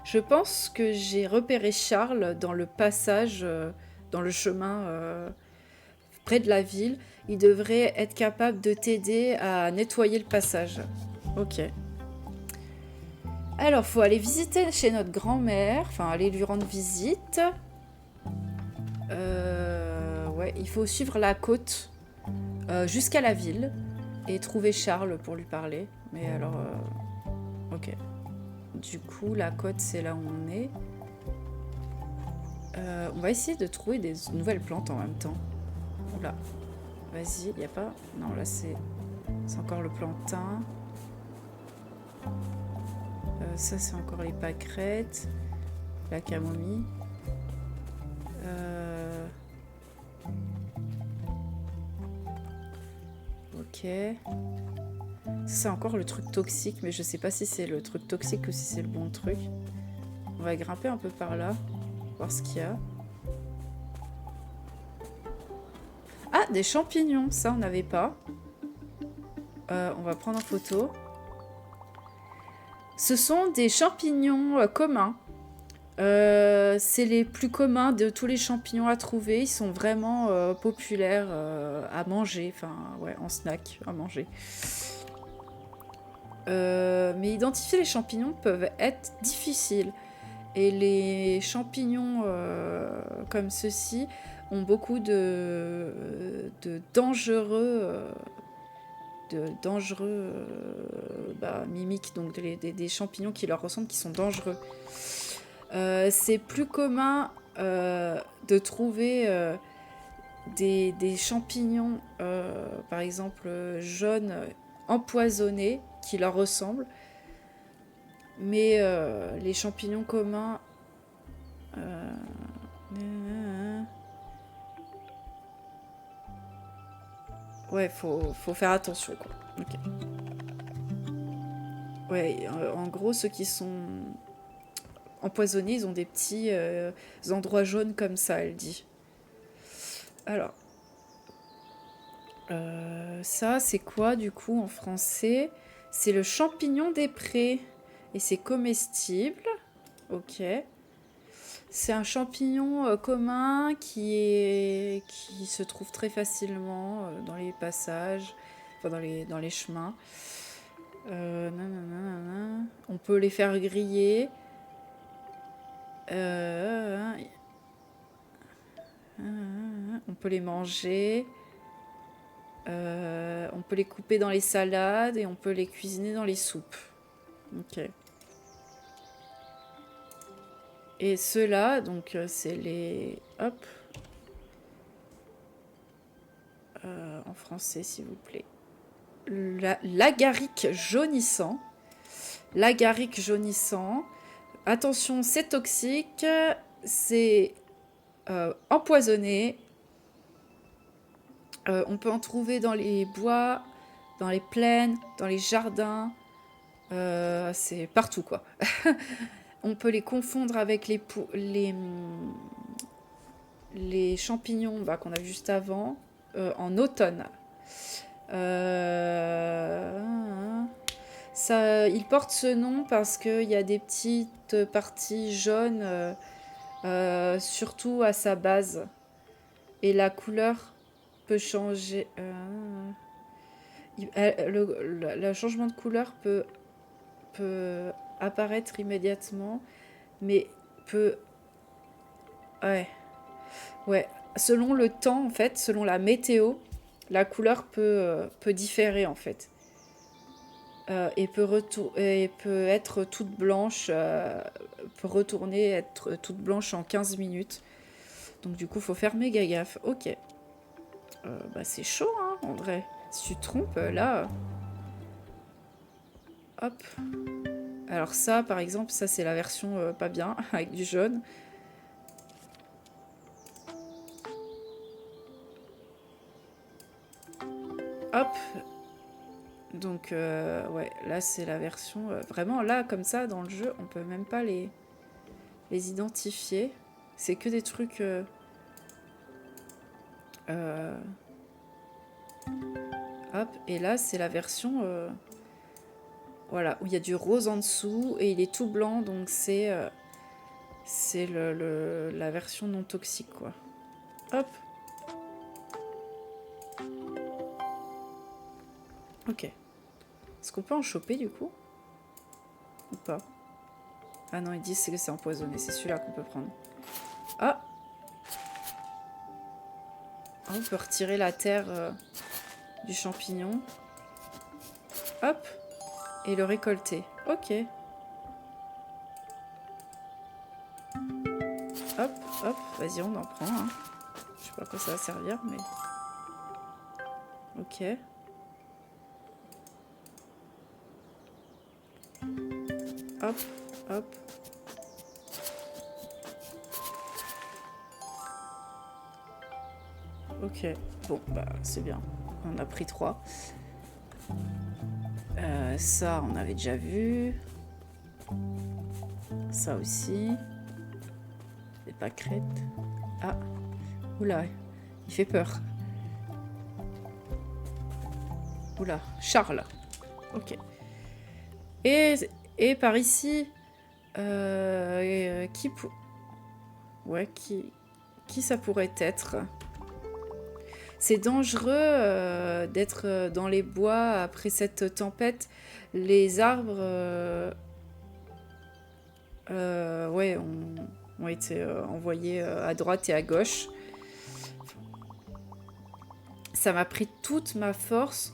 Je pense que j'ai repéré Charles dans le passage, dans le chemin près de la ville. Il devrait être capable de t'aider à nettoyer le passage. Ok. Alors, faut aller visiter chez notre grand-mère. Enfin, aller lui rendre visite. Ouais, il faut suivre la côte jusqu'à la ville. Et trouver Charles pour lui parler. Mais alors... ok. Du coup, la côte, c'est là où on est. On va essayer de trouver des nouvelles plantes en même temps. Oula. Vas-y, il n'y a pas... Non, là, c'est encore le plantain. Ça, c'est encore les pâquerettes. La camomille. Ok. Ça, c'est encore le truc toxique, mais je sais pas si c'est le truc toxique ou si c'est le bon truc. On va grimper un peu par là, voir ce qu'il y a. Ah, des champignons, ça on n'avait pas. On va prendre en photo. Ce sont des champignons communs. C'est les plus communs de tous les champignons à trouver. Ils sont vraiment populaires à manger, enfin ouais, en snack à manger. Mais identifier les champignons peuvent être difficiles. Et les champignons comme ceux-ci ont beaucoup de dangereux... mimiques, donc des champignons qui leur ressemblent, qui sont dangereux. C'est plus commun de trouver des champignons, par exemple jaunes, empoisonnés, qui leur ressemblent. Mais les champignons communs... ouais, faut faire attention, quoi. Ok. Ouais, en gros, ceux qui sont empoisonnés, ils ont des petits endroits jaunes comme ça, elle dit. Alors, ça, c'est quoi, du coup, en français? C'est le champignon des prés. Et c'est comestible. Ok. C'est un champignon commun qui se trouve très facilement dans les passages, enfin dans les chemins. On peut les faire griller. On peut les manger. On peut les couper dans les salades et on peut les cuisiner dans les soupes. Ok. Et ceux-là, donc c'est les... Hop. En français, s'il vous plaît. L'agaric jaunissant. L'agaric jaunissant. Attention, c'est toxique. C'est empoisonné. On peut en trouver dans les bois, dans les plaines, dans les jardins. C'est partout, quoi. On peut les confondre avec les champignons qu'on a vu juste avant, en automne. Il porte ce nom parce qu'il y a des petites parties jaunes, surtout à sa base. Et la couleur peut changer. Le changement de couleur peut apparaître immédiatement, mais peut... Ouais. Selon le temps, en fait, selon la météo, la couleur peut différer, en fait. Et peut être toute blanche, peut retourner être toute blanche en 15 minutes. Donc du coup, faut faire méga gaffe. Ok. C'est chaud, hein, en vrai. Si tu te trompes, là... Hop. Alors ça, par exemple, ça c'est la version pas bien, avec du jaune. Hop. Donc, ouais, là c'est la version... vraiment, là, comme ça, dans le jeu, on peut même pas les identifier. C'est que des trucs... Hop, et là c'est la version... voilà, où il y a du rose en dessous et il est tout blanc, donc c'est la version non toxique, quoi. Hop. Ok. Est-ce qu'on peut en choper du coup? Ou pas? Ah non, ils disent que c'est empoisonné. C'est celui-là qu'on peut prendre. Ah! Ah, on peut retirer la terre du champignon. Hop! Et le récolter. Ok. Hop, hop. Vas-y, on en prend. Hein. Je sais pas à quoi ça va servir, mais... Ok. Hop, hop. Ok. Bon, bah, c'est bien. On a pris 3. Ça, on avait déjà vu. Ça aussi. Les pâquerettes. Ah. Oula, il fait peur. Oula, Charles. Ok. Et par ici, ouais, qui ça pourrait être? C'est dangereux d'être dans les bois après cette tempête. Les arbres, ouais, ont été envoyés à droite et à gauche. Ça m'a pris toute ma force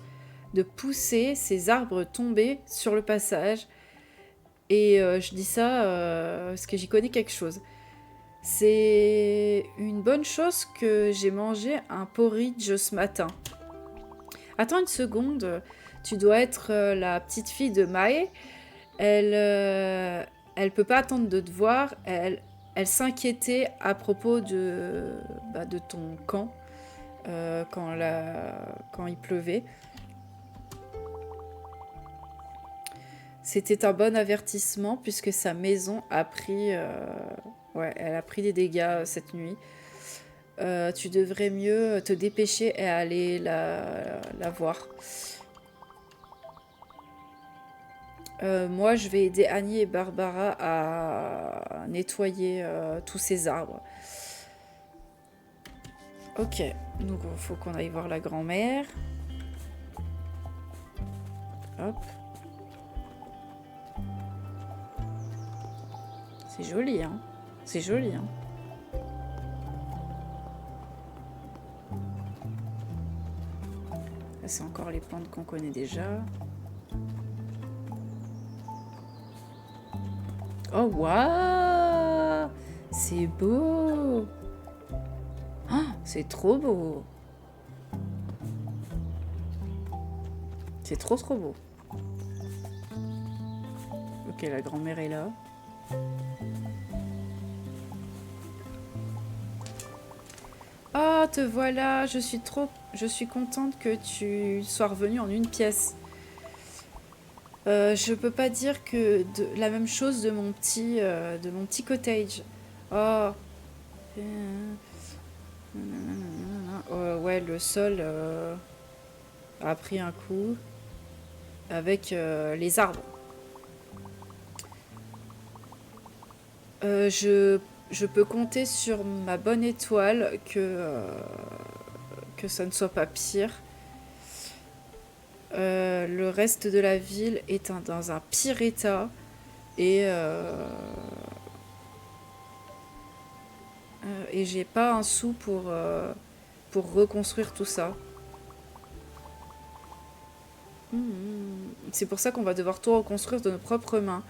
de pousser ces arbres tombés sur le passage. Et je dis ça parce que j'y connais quelque chose. C'est une bonne chose que j'ai mangé un porridge ce matin. Attends une seconde, tu dois être la petite fille de Mae. Elle peut pas attendre de te voir. Elle s'inquiétait à propos de ton camp quand il pleuvait. C'était un bon avertissement puisque sa maison a pris, ouais, elle a pris des dégâts cette nuit. Tu devrais mieux te dépêcher et aller la voir. Moi, je vais aider Annie et Barbara à nettoyer tous ces arbres. Ok, donc il faut qu'on aille voir la grand-mère. Hop. C'est joli, hein. C'est joli, hein. Là, c'est encore les plantes qu'on connaît déjà. Oh, waouh! C'est beau! Oh, c'est trop beau! C'est trop beau. Ok, la grand-mère est là. Oh, te voilà! Je suis contente que tu sois revenue en une pièce. Je peux pas dire que la même chose de mon petit cottage. Oh. Ouais, le sol a pris un coup avec les arbres. Je peux compter sur ma bonne étoile que ça ne soit pas pire. Le reste de la ville est dans un pire état et j'ai pas un sou pour reconstruire tout ça. C'est pour ça qu'on va devoir tout reconstruire de nos propres mains.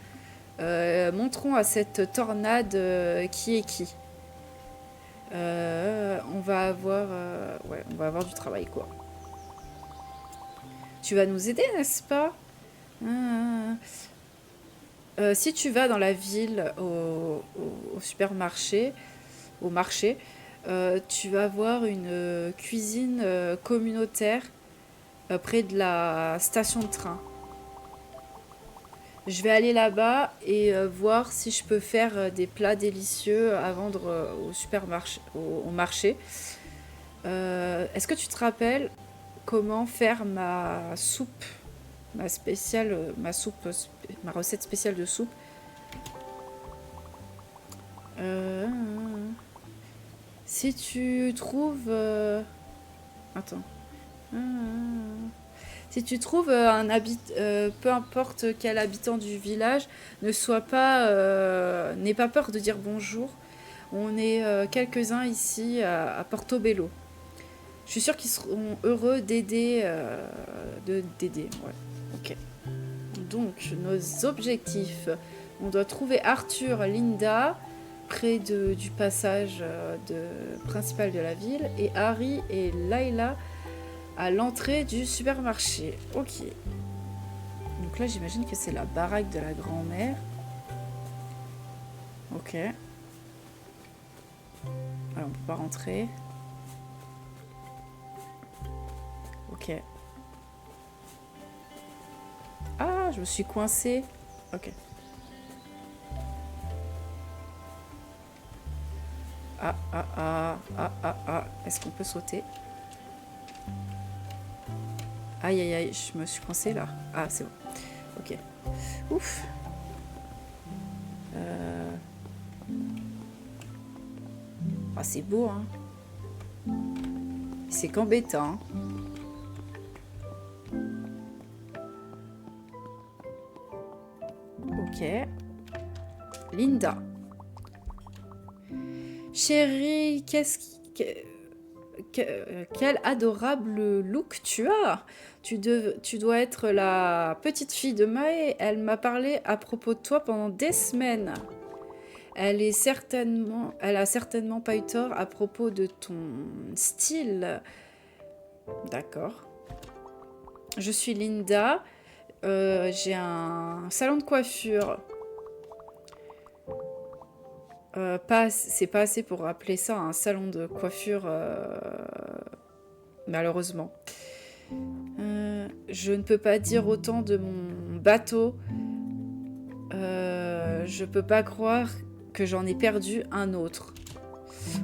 Montrons à cette tornade qui est qui. On va avoir du travail, quoi. Tu vas nous aider, n'est-ce pas? Si tu vas dans la ville au supermarché, au marché, tu vas voir une cuisine communautaire près de la station de train. Je vais aller là-bas et voir si je peux faire des plats délicieux à vendre au supermarché, au marché. Est-ce que tu te rappelles comment faire ma soupe, ma recette spéciale de soupe? Si tu trouves... Attends. Si tu trouves peu importe quel habitant du village, n'aie pas peur de dire bonjour. On est quelques-uns ici à Portobello. Je suis sûre qu'ils seront heureux d'aider. Ouais. Ok. Donc, nos objectifs. On doit trouver Arthur, Linda, près du passage principal de la ville, et Harry et Layla à l'entrée du supermarché. Ok. Donc là, j'imagine que c'est la baraque de la grand-mère. Ok. Alors, on peut pas rentrer. Ok. Ah, je me suis coincée. Ok. Ah. Est-ce qu'on peut sauter? Aïe, aïe, aïe, je me suis coincée là. Ah, c'est bon. Ok. Ouf. Ah, c'est beau, hein. C'est qu'embêtant. Ok. Linda. Chérie, quel adorable look tu as. Tu dois être la petite fille de Mae. Elle m'a parlé à propos de toi pendant des semaines. Elle a certainement pas eu tort à propos de ton style. D'accord. Je suis Linda. J'ai un salon de coiffure. C'est pas assez pour appeler ça un salon de coiffure, malheureusement. Je ne peux pas dire autant de mon bateau. Je peux pas croire que j'en ai perdu un autre.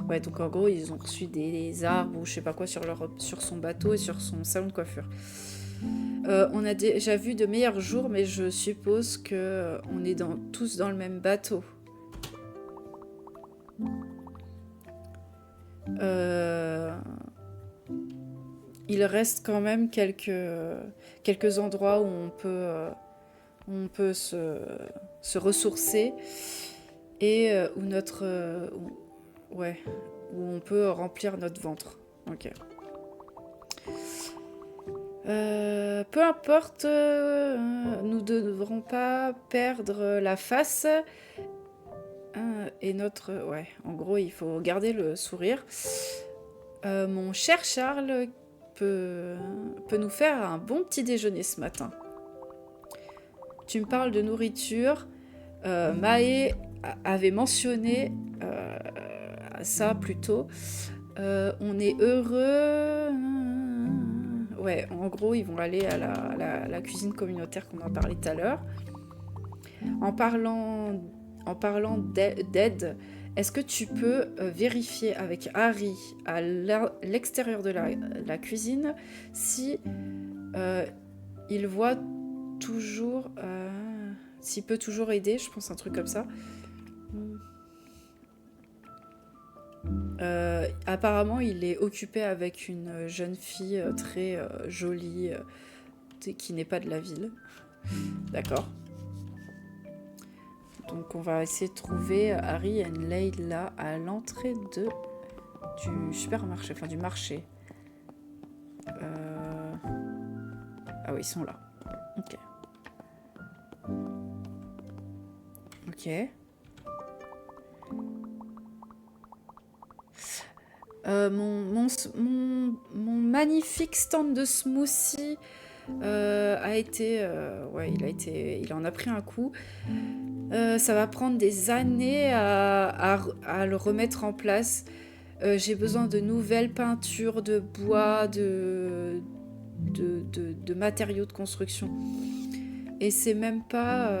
Ouais, donc en gros, ils ont reçu des arbres ou je sais pas quoi sur son bateau et sur son salon de coiffure. On a déjà vu de meilleurs jours, mais je suppose que on est tous dans le même bateau. Il reste quand même quelques endroits où on peut se ressourcer et où on peut remplir notre ventre. Ok. Peu importe, nous ne devrons pas perdre la face. Et en gros, il faut garder le sourire. Mon cher Charles peut nous faire un bon petit déjeuner ce matin. Tu me parles de nourriture. Mae avait mentionné ça plus tôt. On est heureux. Ouais, en gros, ils vont aller à la cuisine communautaire qu'on a parlé tout à l'heure. En parlant d'aide, est-ce que tu peux vérifier avec Harry à l'extérieur de la cuisine si il voit toujours... s'il peut toujours aider, je pense un truc comme ça. Apparemment, il est occupé avec une jeune fille très jolie qui n'est pas de la ville. D'accord. Donc on va essayer de trouver Harry et Layla à l'entrée du supermarché, enfin du marché. Ah oui, ils sont là. Ok. Ok. Mon magnifique stand de smoothie il en a pris un coup. Ça va prendre des années à le remettre en place. J'ai besoin de nouvelles peintures, de bois, de matériaux de construction. Et c'est même pas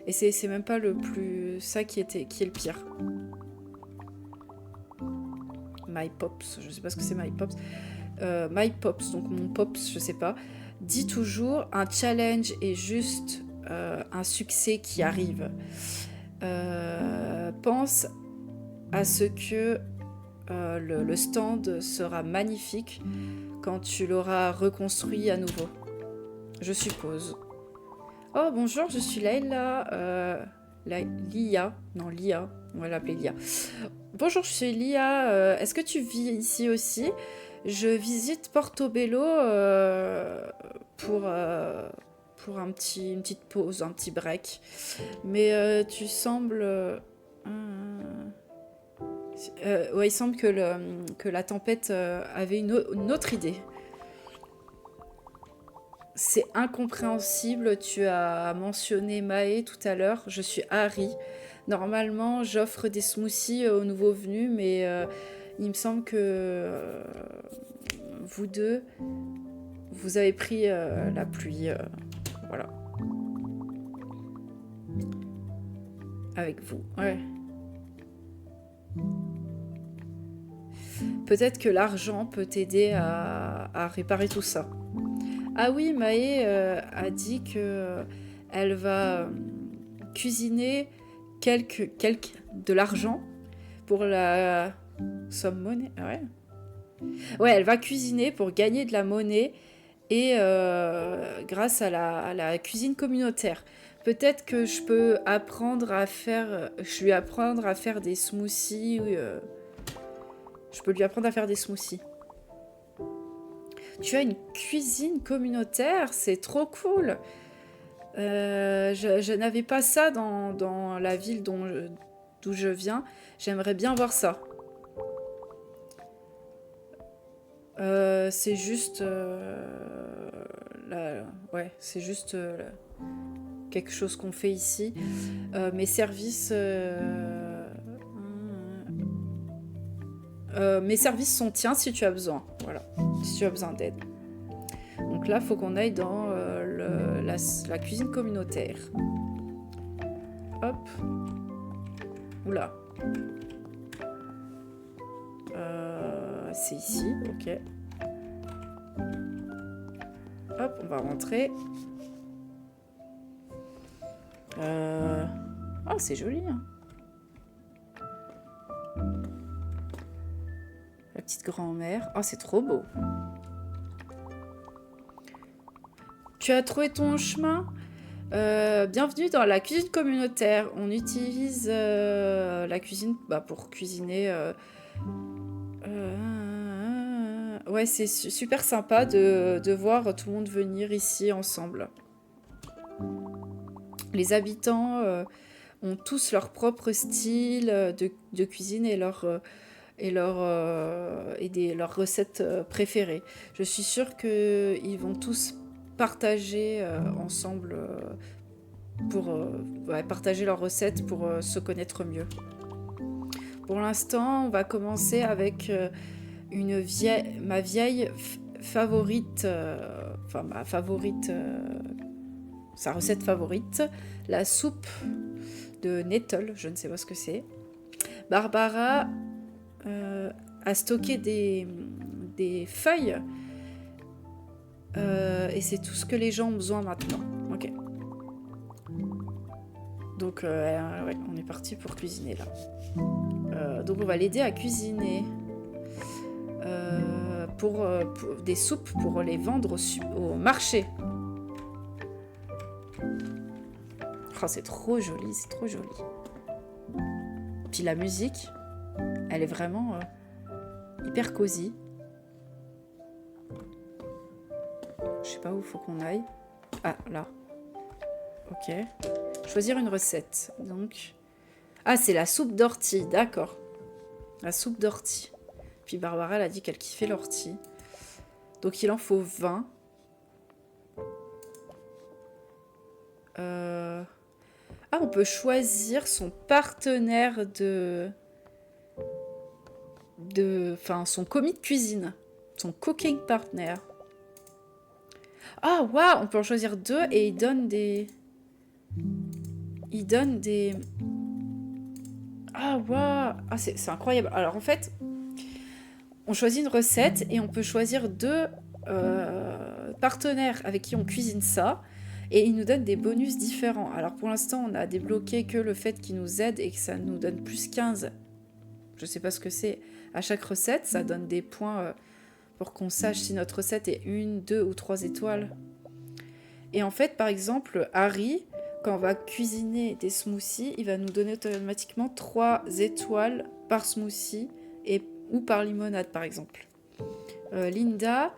Et c'est même pas ça qui est le pire. My Pops, je sais pas ce que c'est My Pops. My Pops, donc mon Pops, je sais pas. Dit toujours, un challenge est juste un succès qui arrive. Pense à ce que le stand sera magnifique quand tu l'auras reconstruit à nouveau. Je suppose. Oh, bonjour, je suis Lia. Lia. Non, Lia. On va l'appeler Lia. Bonjour, je suis Lia. Est-ce que tu vis ici aussi? Je visite Portobello pour une petite pause, un petit break. Mais tu sembles... ouais, il semble que la tempête avait une autre idée. C'est incompréhensible, tu as mentionné Mae tout à l'heure, je suis Harry. Normalement, j'offre des smoothies aux nouveaux venus, mais il me semble que vous deux, vous avez pris la pluie. Voilà. Avec vous, ouais. Peut-être que l'argent peut t'aider à réparer tout ça. Ah oui, Mae a dit que elle va cuisiner de l'argent pour la somme monnaie. Ouais. Ouais, elle va cuisiner pour gagner de la monnaie et grâce à la cuisine communautaire. Peut-être que je peux apprendre à faire... Je lui apprendre à faire des smoothies. Je peux lui apprendre à faire des smoothies. Tu as une cuisine communautaire, c'est trop cool. Je n'avais pas ça dans la ville d'où je viens. J'aimerais bien voir ça. C'est juste... ouais, c'est juste quelque chose qu'on fait ici. Mes services... mes services sont tiens si tu as besoin. Voilà, si tu as besoin d'aide. Donc là, il faut qu'on aille dans la cuisine communautaire. Hop. Oula. C'est ici, ok. Hop, on va rentrer. Oh, c'est joli, hein. La petite grand-mère. Oh, c'est trop beau. Tu as trouvé ton chemin? Bienvenue dans la cuisine communautaire. On utilise la cuisine pour cuisiner. Ouais, c'est super sympa de voir tout le monde venir ici ensemble. Les habitants ont tous leur propre style de cuisine et leurs recettes préférées. Je suis sûre qu'ils vont tous partager ensemble pour partager leurs recettes pour se connaître mieux. Pour l'instant, on va commencer avec ma vieille favorite, ma favorite, sa recette favorite, la soupe de nettle, je ne sais pas ce que c'est. Barbara a stocké des feuilles et c'est tout ce que les gens ont besoin maintenant. Ok. Donc ouais, on est parti pour cuisiner là. Donc on va l'aider à cuisiner pour des soupes pour les vendre au marché. Oh, c'est trop joli, c'est trop joli. Puis la musique, elle est vraiment hyper cosy. Je sais pas où il faut qu'on aille. Ah, là. Ok. Choisir une recette. Donc... Ah, c'est la soupe d'ortie, d'accord. La soupe d'ortie. Puis Barbara, elle a dit qu'elle kiffait l'ortie. Donc il en faut 20. Ah, on peut choisir son partenaire enfin, son commis de cuisine. Son cooking partner. Ah, waouh, on peut en choisir 2 et il donne des... Ah, waouh. Ah, c'est incroyable. Alors, en fait, on choisit une recette et on peut choisir 2 partenaires avec qui on cuisine ça. Et ils nous donnent des bonus différents. Alors, pour l'instant, on a débloqué que le fait qu'ils nous aident et que ça nous donne plus 15. Je sais pas ce que c'est. À chaque recette, ça donne des points pour qu'on sache si notre recette est 1, 2 ou 3 étoiles. Et en fait, par exemple, Harry, quand on va cuisiner des smoothies, il va nous donner automatiquement 3 étoiles par smoothie ou par limonade, par exemple. Linda,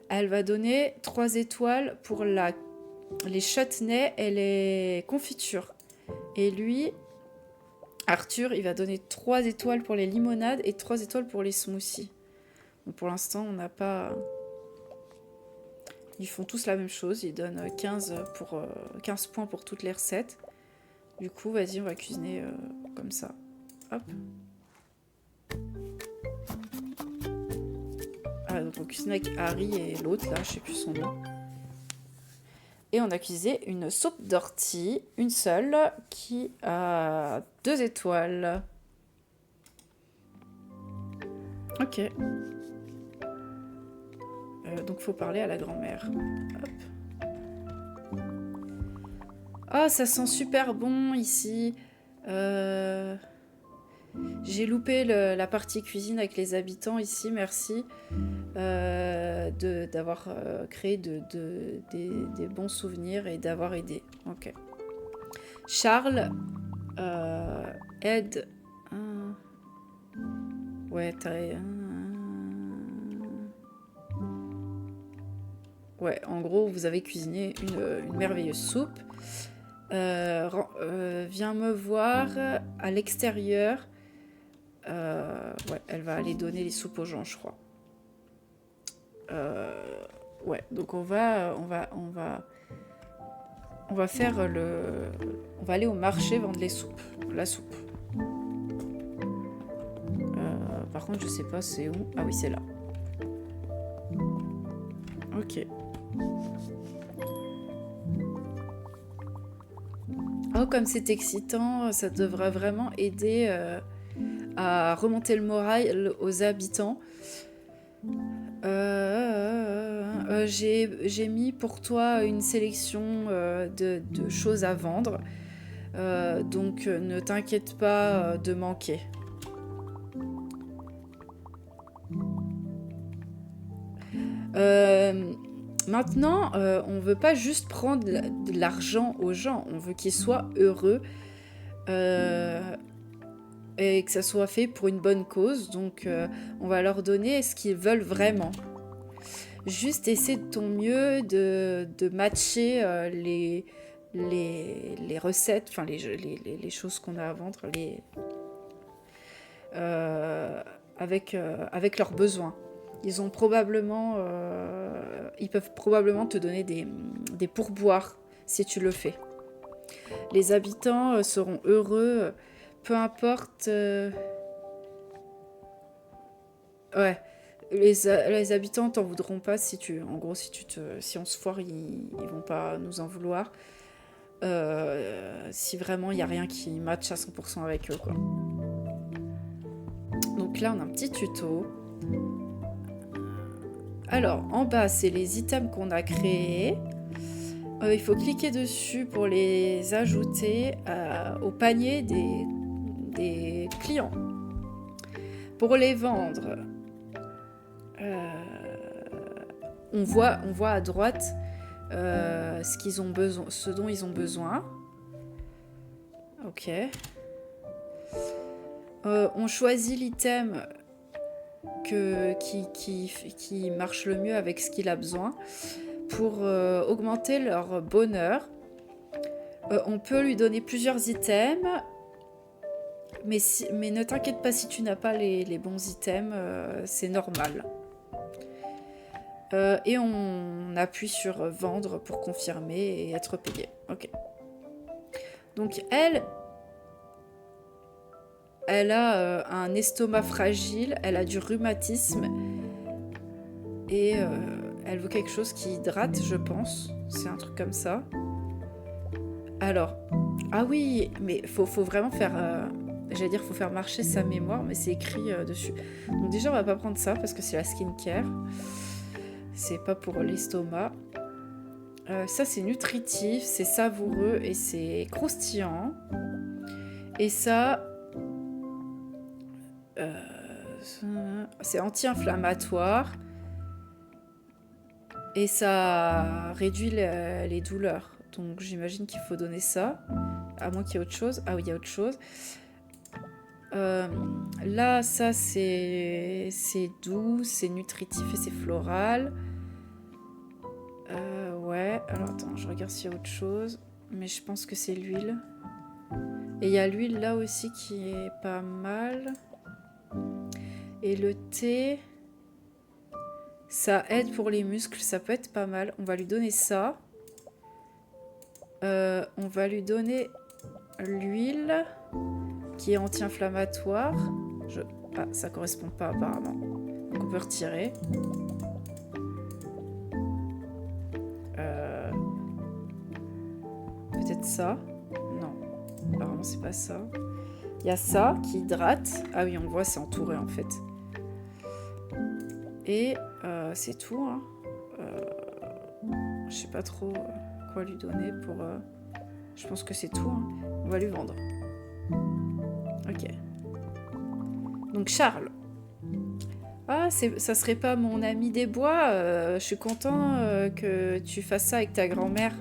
elle va donner 3 étoiles pour les chutneys et les confitures. Et lui, Arthur, il va donner 3 étoiles pour les limonades et 3 étoiles pour les smoothies. Donc pour l'instant, on n'a pas... Ils font tous la même chose, ils donnent 15 points pour toutes les recettes. Du coup, vas-y, on va cuisiner comme ça. Hop. Ah, donc on cuisine avec Harry et l'autre, là, je sais plus son nom. Et on a cuisiné une soupe d'ortie, une seule, qui a 2 étoiles. Ok. Donc faut parler à la grand-mère. Hop. Ah, ça sent super bon ici. J'ai loupé la partie cuisine avec les habitants ici, merci d'avoir créé des bons souvenirs et d'avoir aidé. Ok. Charles aide... Ouais, ouais, en gros, vous avez cuisiné une merveilleuse soupe. Viens me voir à l'extérieur. Ouais, elle va aller donner les soupes aux gens, je crois. Ouais, donc on va faire on va aller au marché vendre la soupe. Par contre, je sais pas c'est où. Ah oui, c'est là. Ok. Oh, comme c'est excitant, ça devrait vraiment aider à remonter le moral aux habitants. J'ai mis pour toi une sélection de choses à vendre. Donc ne t'inquiète pas de manquer. Maintenant, on veut pas juste prendre de l'argent aux gens, on veut qu'ils soient heureux et que ça soit fait pour une bonne cause. Donc on va leur donner ce qu'ils veulent vraiment. Juste essaie de ton mieux de matcher les recettes, enfin les choses qu'on a à vendre, avec leurs besoins. Ils peuvent probablement te donner des pourboires si tu le fais. Les habitants seront heureux, peu importe. Ouais. Les habitants t'en voudront pas si on se foire, ils vont pas nous en vouloir. Si vraiment il y a rien qui matche à 100% avec eux, quoi. Donc là, on a un petit tuto. Alors, en bas, c'est les items qu'on a créés. Il faut cliquer dessus pour les ajouter au panier des clients. Pour les vendre, on voit à droite ce dont ils ont besoin. Ok. On choisit l'item qui marche le mieux avec ce qu'il a besoin pour augmenter leur bonheur. On peut lui donner plusieurs items, mais ne t'inquiète pas si tu n'as pas les bons items, c'est normal. Et on appuie sur vendre pour confirmer et être payé. Ok. Donc elle a un estomac fragile, elle a du rhumatisme et elle veut quelque chose qui hydrate, je pense. C'est un truc comme ça. Alors, ah oui, mais faut vraiment faire... faut faire marcher sa mémoire, mais c'est écrit dessus. Donc déjà, on va pas prendre ça parce que c'est la skincare. C'est pas pour l'estomac. Ça, c'est nutritif, c'est savoureux et c'est croustillant. Et ça... C'est anti-inflammatoire. Et ça réduit les douleurs. Donc j'imagine qu'il faut donner ça. À moins qu'il y ait autre chose. Ah oui, il y a autre chose. Là, ça c'est doux, c'est nutritif et c'est floral. Ouais, alors attends, je regarde s'il y a autre chose. Mais je pense que c'est l'huile. Et il y a l'huile là aussi qui est pas mal. Et le thé, ça aide pour les muscles, ça peut être pas mal. On va lui donner ça. On va lui donner l'huile qui est anti-inflammatoire. Ah, ça correspond pas apparemment. Donc on peut retirer. Peut-être ça. Non, apparemment c'est pas ça. Il y a ça qui hydrate. Ah oui, on le voit, c'est entouré en fait. Et c'est tout. Hein. Je sais pas trop quoi lui donner pour... Je pense que c'est tout. Hein. On va lui vendre. Ok. Donc Charles. Ah, ça serait pas mon ami des bois. Je suis content que tu fasses ça avec ta grand-mère.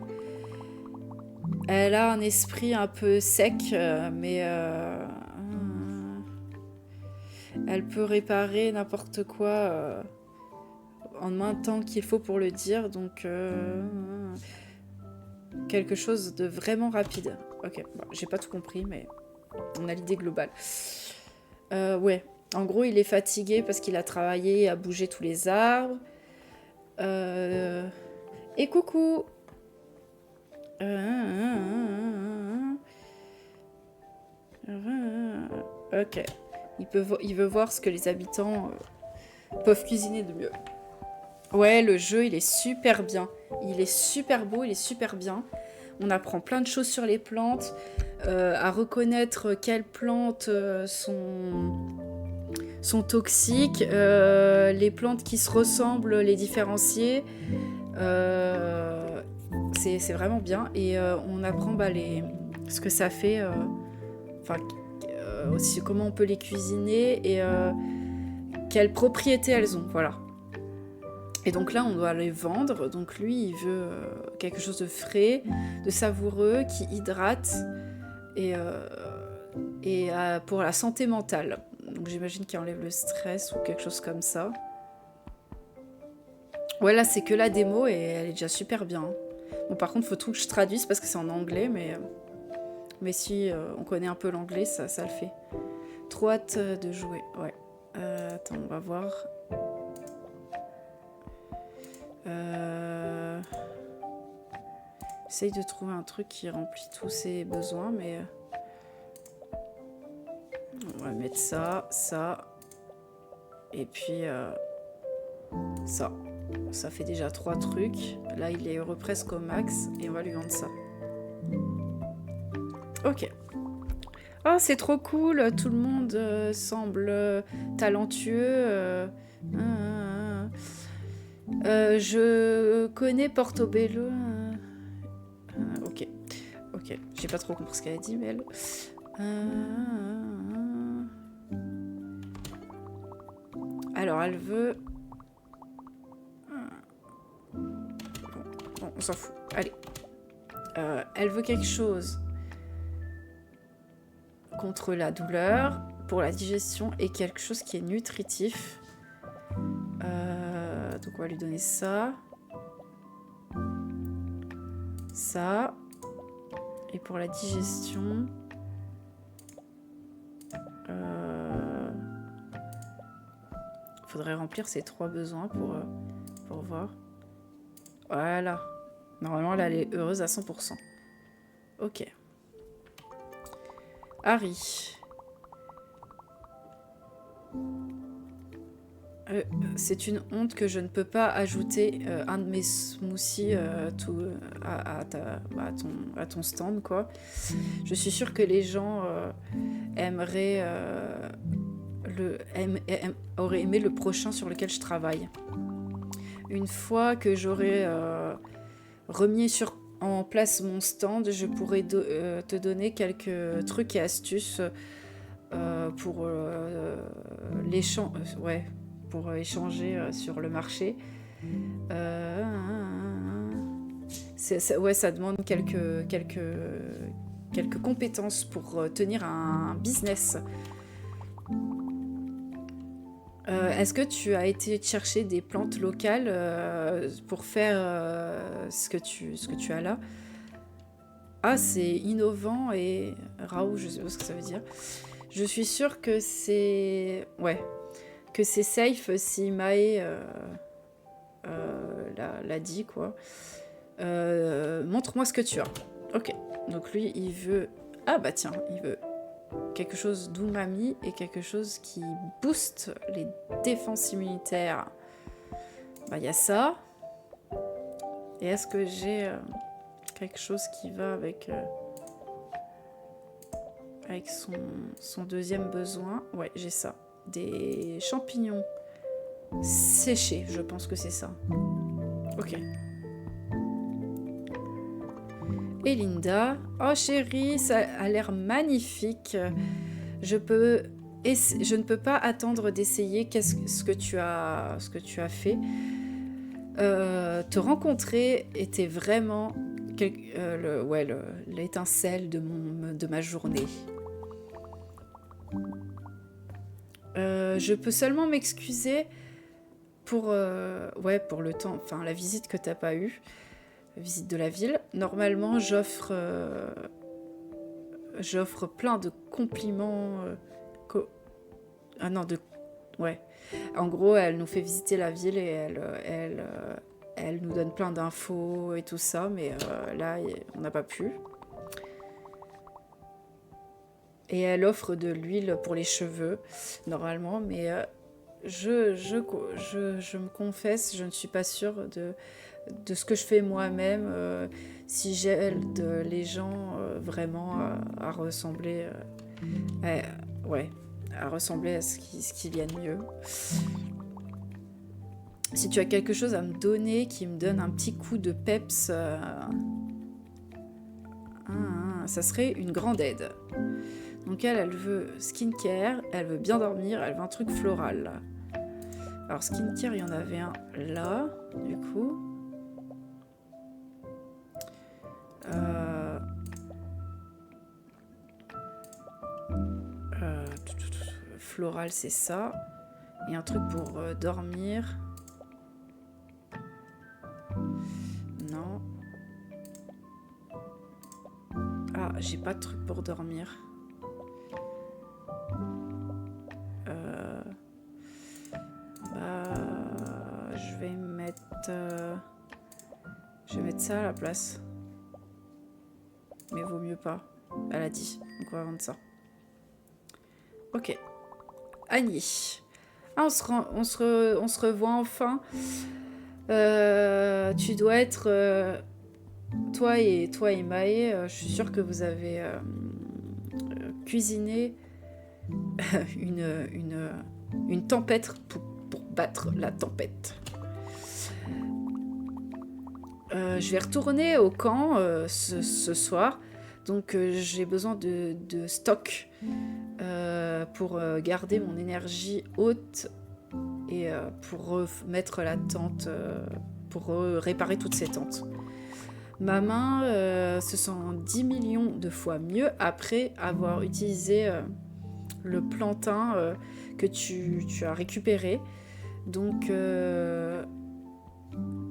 Elle a un esprit un peu sec, mais elle peut réparer n'importe quoi en moins de temps qu'il faut pour le dire. Donc, quelque chose de vraiment rapide. Ok, bon, j'ai pas tout compris, mais on a l'idée globale. Ouais, en gros, il est fatigué parce qu'il a travaillé à bouger tous les arbres. Et coucou! Ok. Il veut voir ce que les habitants peuvent cuisiner de mieux. Ouais, le jeu, il est super bien. Il est super beau, il est super bien. On apprend plein de choses sur les plantes, à reconnaître quelles plantes sont toxiques, les plantes qui se ressemblent, les différencier. C'est vraiment bien. Et on apprend ce que ça fait, aussi comment on peut les cuisiner et quelles propriétés elles ont. Voilà. Et donc là, on doit les vendre. Donc lui, il veut quelque chose de frais, de savoureux, qui hydrate et pour la santé mentale. Donc j'imagine qu'il enlève le stress ou quelque chose comme ça. Ouais, là, c'est que la démo et elle est déjà super bien. Bon, par contre, il faut tout que je traduise parce que c'est en anglais, mais si on connaît un peu l'anglais, ça le fait. Trop hâte de jouer. Ouais. Attends, on va voir. Essaye de trouver un truc qui remplit tous ses besoins, mais on va mettre ça, et puis ça. Ça fait déjà 3 trucs. Là, il est heureux presque au max, et on va lui vendre ça. Ok. Ah, c'est trop cool. Tout le monde semble talentueux. Je connais Portobello. Ok. J'ai pas trop compris ce qu'elle a dit, mais elle. Alors, elle veut. Bon, on s'en fout. Allez. Elle veut quelque chose contre la douleur, pour la digestion et quelque chose qui est nutritif. Donc on va lui donner ça. Ça. Et pour la digestion... faudrait remplir ces 3 besoins pour voir. Voilà. Normalement, là, elle est heureuse à 100%. Ok. Harry. C'est une honte que je ne peux pas ajouter un de mes smoothies à ton stand, quoi. Je suis sûre que les gens auraient aimé le prochain sur lequel je travaille. Une fois que j'aurai remis en place mon stand, je pourrais te donner quelques trucs et astuces ouais, pour échanger sur le marché. Ouais, ça demande quelques compétences pour tenir un business. Est-ce que tu as été chercher des plantes locales pour faire ce que tu as là? Ah, c'est innovant et Raoult, je sais pas ce que ça veut dire. Je suis sûre que c'est... Ouais, que c'est safe si Mae l'a dit, quoi. Montre-moi ce que tu as. Ok, donc lui, il veut... Ah bah tiens, il veut quelque chose d'umami et quelque chose qui booste les défenses immunitaires. Bah, il y a ça. Et est-ce que j'ai quelque chose qui va avec son deuxième besoin? Ouais, j'ai ça. Des champignons séchés, je pense que c'est ça. Ok. Et Linda, oh chérie, ça a l'air magnifique. Je ne peux pas attendre d'essayer ce que tu as fait. Te rencontrer était vraiment l'étincelle de ma journée. Je peux seulement m'excuser pour le temps, enfin la visite que t'as pas eue, la visite de la ville. Normalement, j'offre plein de compliments. Ouais. En gros, elle nous fait visiter la ville et elle nous donne plein d'infos et tout ça, mais là, on n'a pas pu. Et elle offre de l'huile pour les cheveux, normalement, mais je me confesse, je ne suis pas sûre de ce que je fais moi-même, si j'aide les gens vraiment à ressembler à ressembler à ce qu'il y a de mieux. Si tu as quelque chose à me donner qui me donne un petit coup de peps, ça serait une grande aide. Donc elle veut skincare, elle veut bien dormir, elle veut un truc floral. Alors skincare, il y en avait un là, du coup. Floral, c'est ça. Et un truc pour dormir. Non. Ah, j'ai pas de truc pour dormir. Je vais mettre ça à la place. Mais vaut mieux pas. Elle a dit. Donc on va vendre ça. Ok. Annie. Ah, on se revoit enfin. Tu dois être... toi et Mae, je suis sûre que vous avez cuisiné une tempête pour battre la tempête. Je vais retourner au camp ce soir. Donc j'ai besoin de stock pour garder mon énergie haute et pour mettre la tente, pour réparer toutes ces tentes. Ma main se sent 10 millions de fois mieux après avoir utilisé le plantain que tu as récupéré. Donc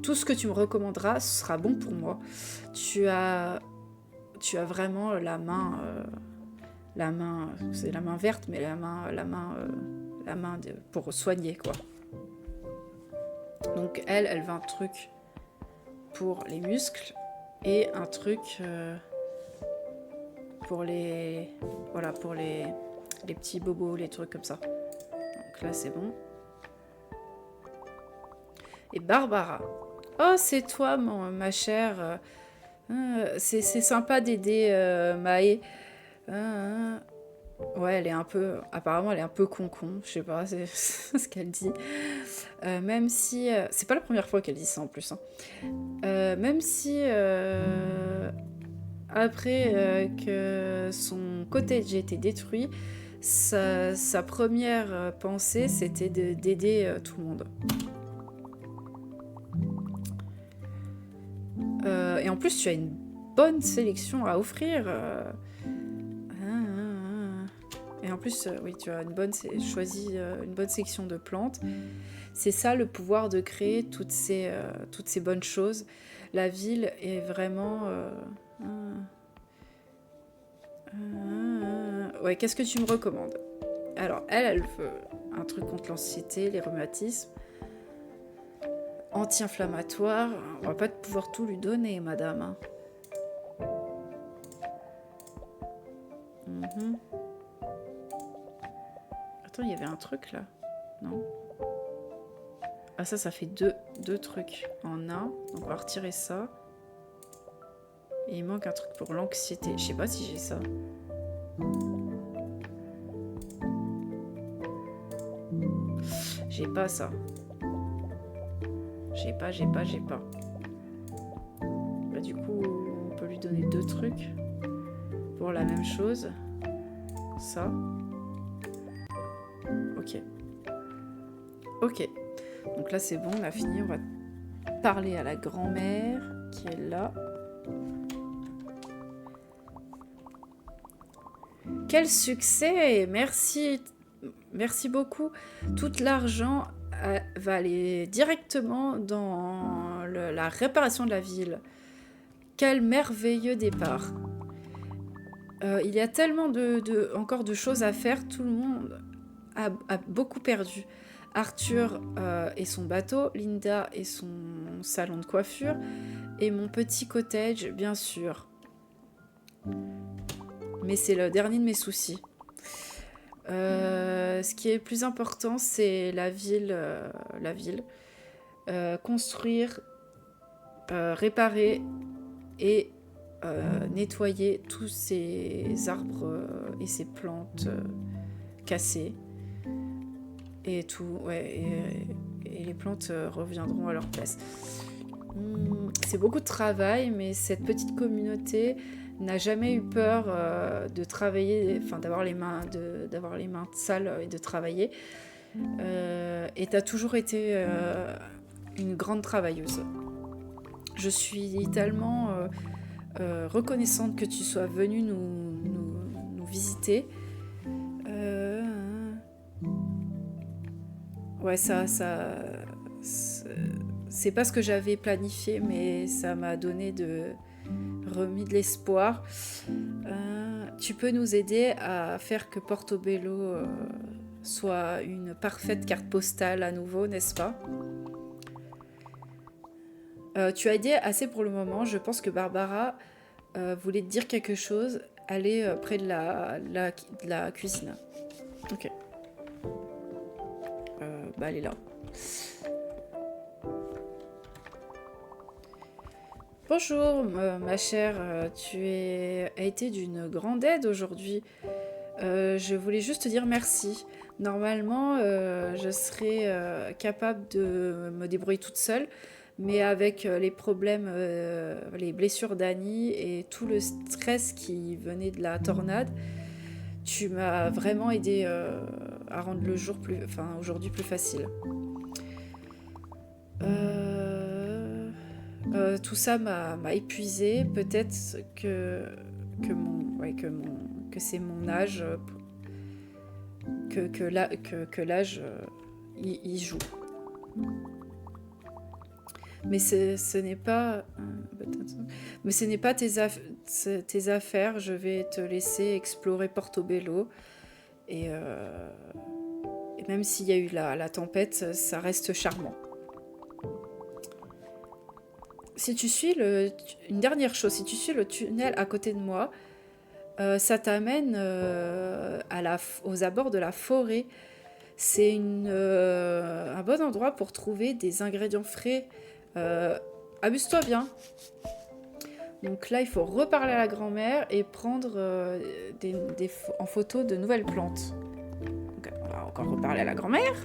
tout ce que tu me recommanderas, ce sera bon pour moi. Tu as vraiment la main, c'est la main verte, mais la main pour soigner, quoi. Donc elle veut un truc pour les muscles et un truc pour les petits bobos, les trucs comme ça. Donc là c'est bon. Et Barbara, oh c'est toi ma chère, c'est sympa d'aider Maë. Ouais, elle est un peu, apparemment elle est un peu con, je sais pas, c'est ce qu'elle dit. Même si, c'est pas la première fois qu'elle dit ça en plus, hein. Même si après que son cottage ait été détruit, sa première pensée, c'était d'aider tout le monde. Et en plus, tu as une bonne sélection à offrir. Et en plus, oui, tu as choisi une bonne section de plantes. C'est ça le pouvoir de créer toutes ces bonnes choses. La ville est vraiment... Ouais, qu'est-ce que tu me recommandes? Alors, elle veut un truc contre l'anxiété, les rhumatismes, anti-inflammatoire. On va pas pouvoir tout lui donner, madame. Hein. Attends, il y avait un truc là? Non? Ah, ça fait deux trucs en un. Donc, on va retirer ça. Et il manque un truc pour l'anxiété. Je sais pas si j'ai ça. J'ai pas ça. J'ai pas. Bah, du coup, on peut lui donner 2 trucs pour la même chose. Ça. Ok. Donc là, c'est bon, on a fini. On va parler à la grand-mère qui est là. Quel succès! Merci beaucoup. Tout l'argent va aller directement dans la réparation de la ville. Quel merveilleux départ! Il y a tellement encore de choses à faire. Tout le monde a beaucoup perdu. Arthur et son bateau, Linda et son salon de coiffure, et mon petit cottage, bien sûr. Mais c'est le dernier de mes soucis. Ce qui est le plus important, c'est la ville. Construire, réparer et nettoyer tous ces arbres et ces plantes cassées. Et tout, ouais. Et les plantes reviendront à leur place. C'est beaucoup de travail, mais cette petite communauté n'a jamais eu peur de travailler, enfin d'avoir les mains sales et de travailler. Et t'as toujours été une grande travailleuse. Je suis tellement reconnaissante que tu sois venue nous visiter. Ouais, ça c'est pas ce que j'avais planifié, mais ça m'a remis de l'espoir. Tu peux nous aider à faire que Portobello soit une parfaite carte postale à nouveau, n'est-ce pas? Tu as aidé assez pour le moment. Je pense que Barbara voulait te dire quelque chose. Allez près de la cuisine. Ok. Elle est là. Bonjour, ma chère. Tu as été d'une grande aide aujourd'hui. Je voulais juste te dire merci. Normalement, je serais capable de me débrouiller toute seule, mais avec les problèmes, les blessures d'Annie et tout le stress qui venait de la tornade, tu m'as vraiment aidé à rendre aujourd'hui plus facile. Tout ça m'a épuisée. Peut-être que c'est mon âge, que l'âge y joue. Mais ce n'est pas tes affaires. Je vais te laisser explorer Portobello et même s'il y a eu la tempête, ça reste charmant. Si tu suis une dernière chose, si tu suis le tunnel à côté de moi, ça t'amène aux abords de la forêt. C'est un bon endroit pour trouver des ingrédients frais. Amuse-toi bien. Donc là, il faut reparler à la grand-mère et prendre en photo de nouvelles plantes. Donc, on va encore reparler à la grand-mère.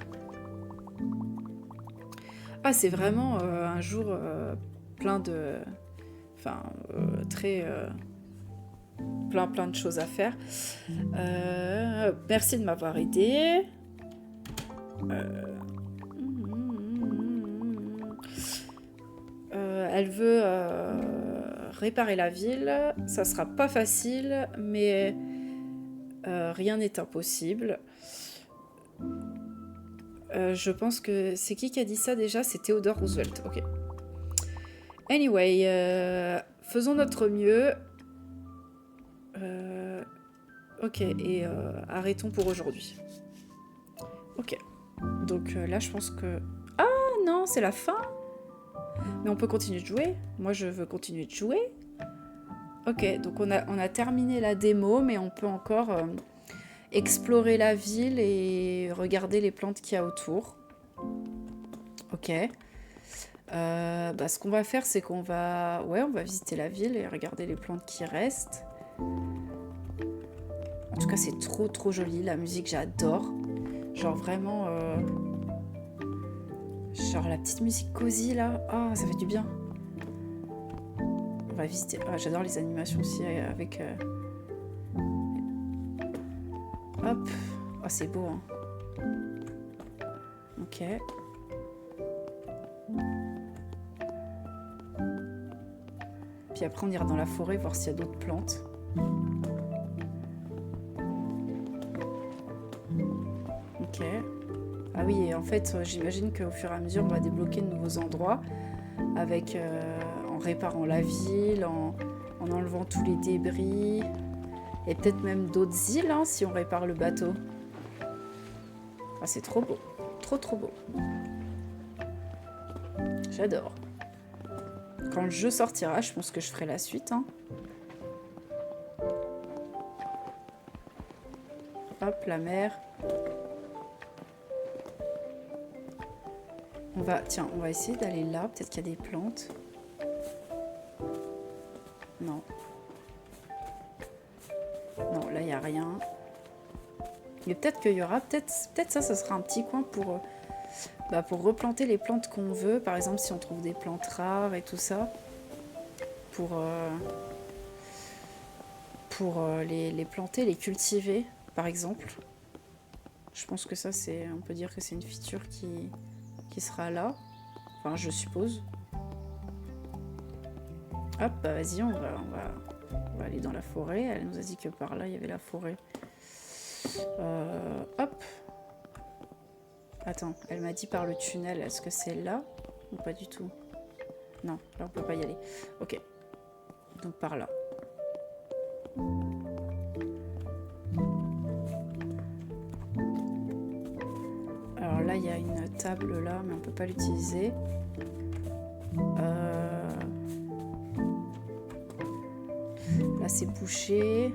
Ah, c'est vraiment un jour plein de... Enfin, très... plein de choses à faire. Merci de m'avoir aidé. Elle veut réparer la ville. Ça sera pas facile, mais rien n'est impossible. Je pense que... C'est qui a dit ça déjà? C'est Theodore Roosevelt. Ok. Anyway, faisons notre mieux. Ok, et arrêtons pour aujourd'hui. Ok. Donc là, je pense que... Ah non, c'est la fin. Mais on peut continuer de jouer. Moi, je veux continuer de jouer. Ok, donc on a terminé la démo, mais on peut encore explorer la ville et regarder les plantes qu'il y a autour. Ok. Ce qu'on va faire, c'est qu'on va... Ouais, on va visiter la ville et regarder les plantes qui restent. En tout cas, c'est trop joli. La musique, j'adore. Genre vraiment... Genre la petite musique cosy, là. Ah, ça fait du bien. On va visiter... Ah, j'adore les animations aussi avec... Hop. Ah, c'est beau, hein. Ok. Puis après, on ira dans la forêt voir s'il y a d'autres plantes. Ok. Ah oui, et en fait, j'imagine qu'au fur et à mesure, on va débloquer de nouveaux endroits avec, en réparant la ville, en enlevant tous les débris, et peut-être même d'autres îles, hein, si on répare le bateau. Ah, c'est trop beau. Trop beau. J'adore. Quand le jeu sortira, je pense que je ferai la suite. Hein. Hop, la mer. On va essayer d'aller là. Peut-être qu'il y a des plantes. Non. Non, là, il n'y a rien. Mais peut-être qu'il y aura... Peut-être ça sera un petit coin pour replanter les plantes qu'on veut. Par exemple, si on trouve des plantes rares et tout ça. Pour les planter, les cultiver, par exemple. Je pense que ça, on peut dire que c'est une feature qui sera là. Enfin, je suppose. Hop, vas-y, on va aller dans la forêt. Elle nous a dit que par là, il y avait la forêt. Hop. Attends, elle m'a dit par le tunnel. Est-ce que c'est là ou pas du tout? Non, là, on peut pas y aller. Ok. Donc, par là. Alors là, il y a une table là, mais on peut pas l'utiliser. Là, c'est bouché.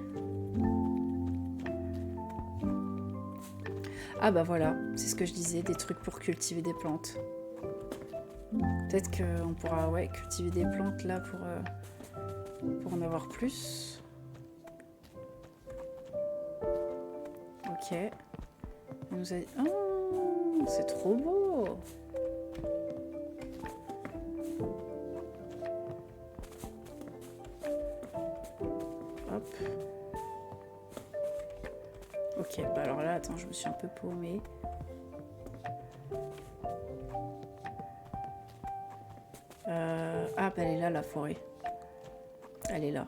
Ah bah voilà, c'est ce que je disais, des trucs pour cultiver des plantes. Peut-être qu'on pourra cultiver des plantes là pour en avoir plus. Ok. On nous a... Oh, c'est trop beau. Hop. Ok, bah alors là, attends, je me suis un peu paumée. Ah, bah elle est là, la forêt. Elle est là.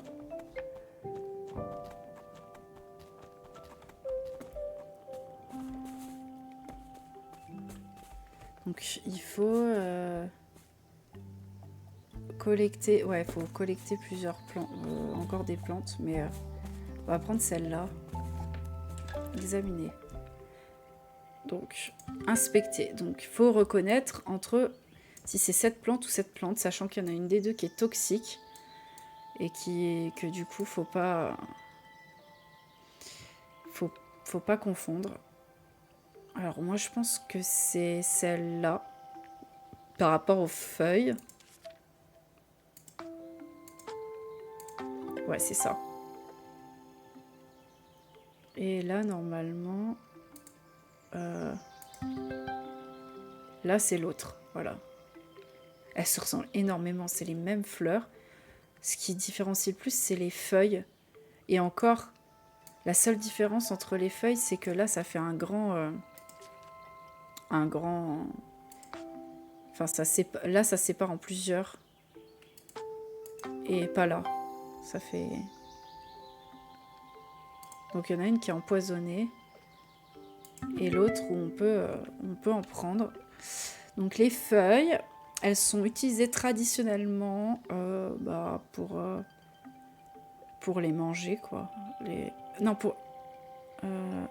Donc, il faut collecter... Ouais, il faut collecter plusieurs plantes. Encore des plantes, mais on va prendre celle-là. Examiner. Donc, inspecter. Donc, il faut reconnaître entre si c'est cette plante ou cette plante, sachant qu'il y en a une des deux qui est toxique et que du coup, faut pas confondre. Alors, moi, je pense que c'est celle-là par rapport aux feuilles. Ouais, c'est ça. Et là, normalement... Là, c'est l'autre. Voilà. Elles se ressemblent énormément. C'est les mêmes fleurs. Ce qui différencie le plus, c'est les feuilles. Et encore, la seule différence entre les feuilles, c'est que là, ça fait un grand... Enfin, là, ça sépare en plusieurs. Et pas là. Ça fait... Donc, il y en a une qui est empoisonnée. Et l'autre où on peut en prendre. Donc, les feuilles, elles sont utilisées traditionnellement pour les manger, quoi. Non, pour...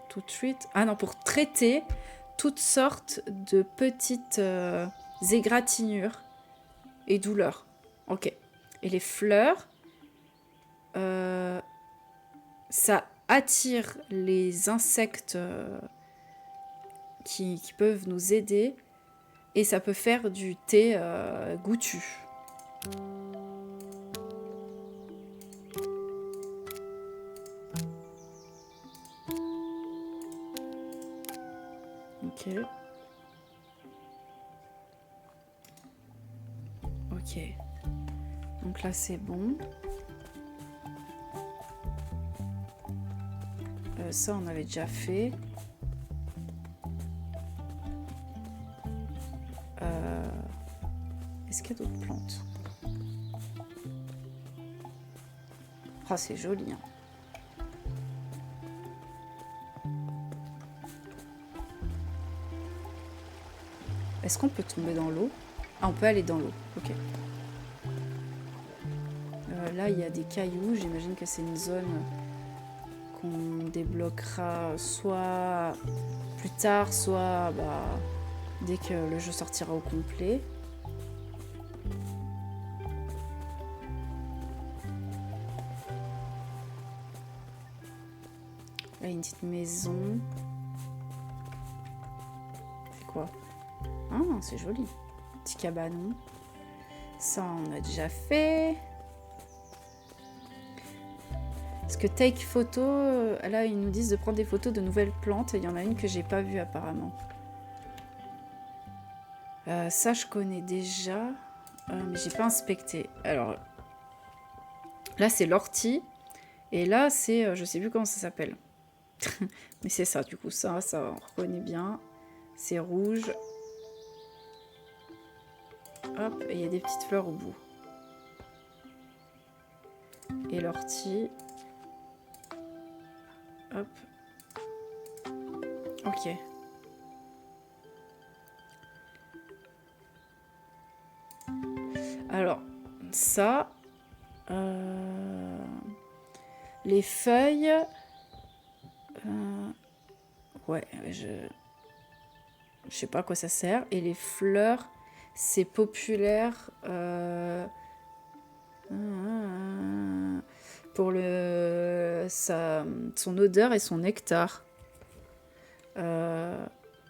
to treat... Ah non, pour traiter toutes sortes de petites égratignures et douleurs. Ok. Et les fleurs, ça attire les insectes qui peuvent nous aider et ça peut faire du thé goûtu. Ok. Ok. Donc là, c'est bon. Ça, on avait déjà fait. Est-ce qu'il y a d'autres plantes? Ah, c'est joli, hein. Est-ce qu'on peut tomber dans l'eau? Ah, on peut aller dans l'eau. Ok. Là, il y a des cailloux. J'imagine que c'est une zone qu'on débloquera soit plus tard, soit dès que le jeu sortira au complet. Là, il y a une petite maison. C'est quoi? Ah, c'est joli. Petit cabanon. Ça, on a déjà fait. Parce que take photo, là, ils nous disent de prendre des photos de nouvelles plantes. Il y en a une que j'ai pas vue, apparemment. Ça, je connais déjà. Mais j'ai pas inspecté. Alors, là, c'est l'ortie. Et là, c'est... je sais plus comment ça s'appelle. Mais c'est ça, du coup. Ça, on reconnaît bien. C'est rouge. Hop, et il y a des petites fleurs au bout. Et l'ortie. Hop. Ok. Alors, ça... les feuilles... ouais, je sais pas à quoi ça sert. Et les fleurs, c'est populaire pour son odeur et son nectar.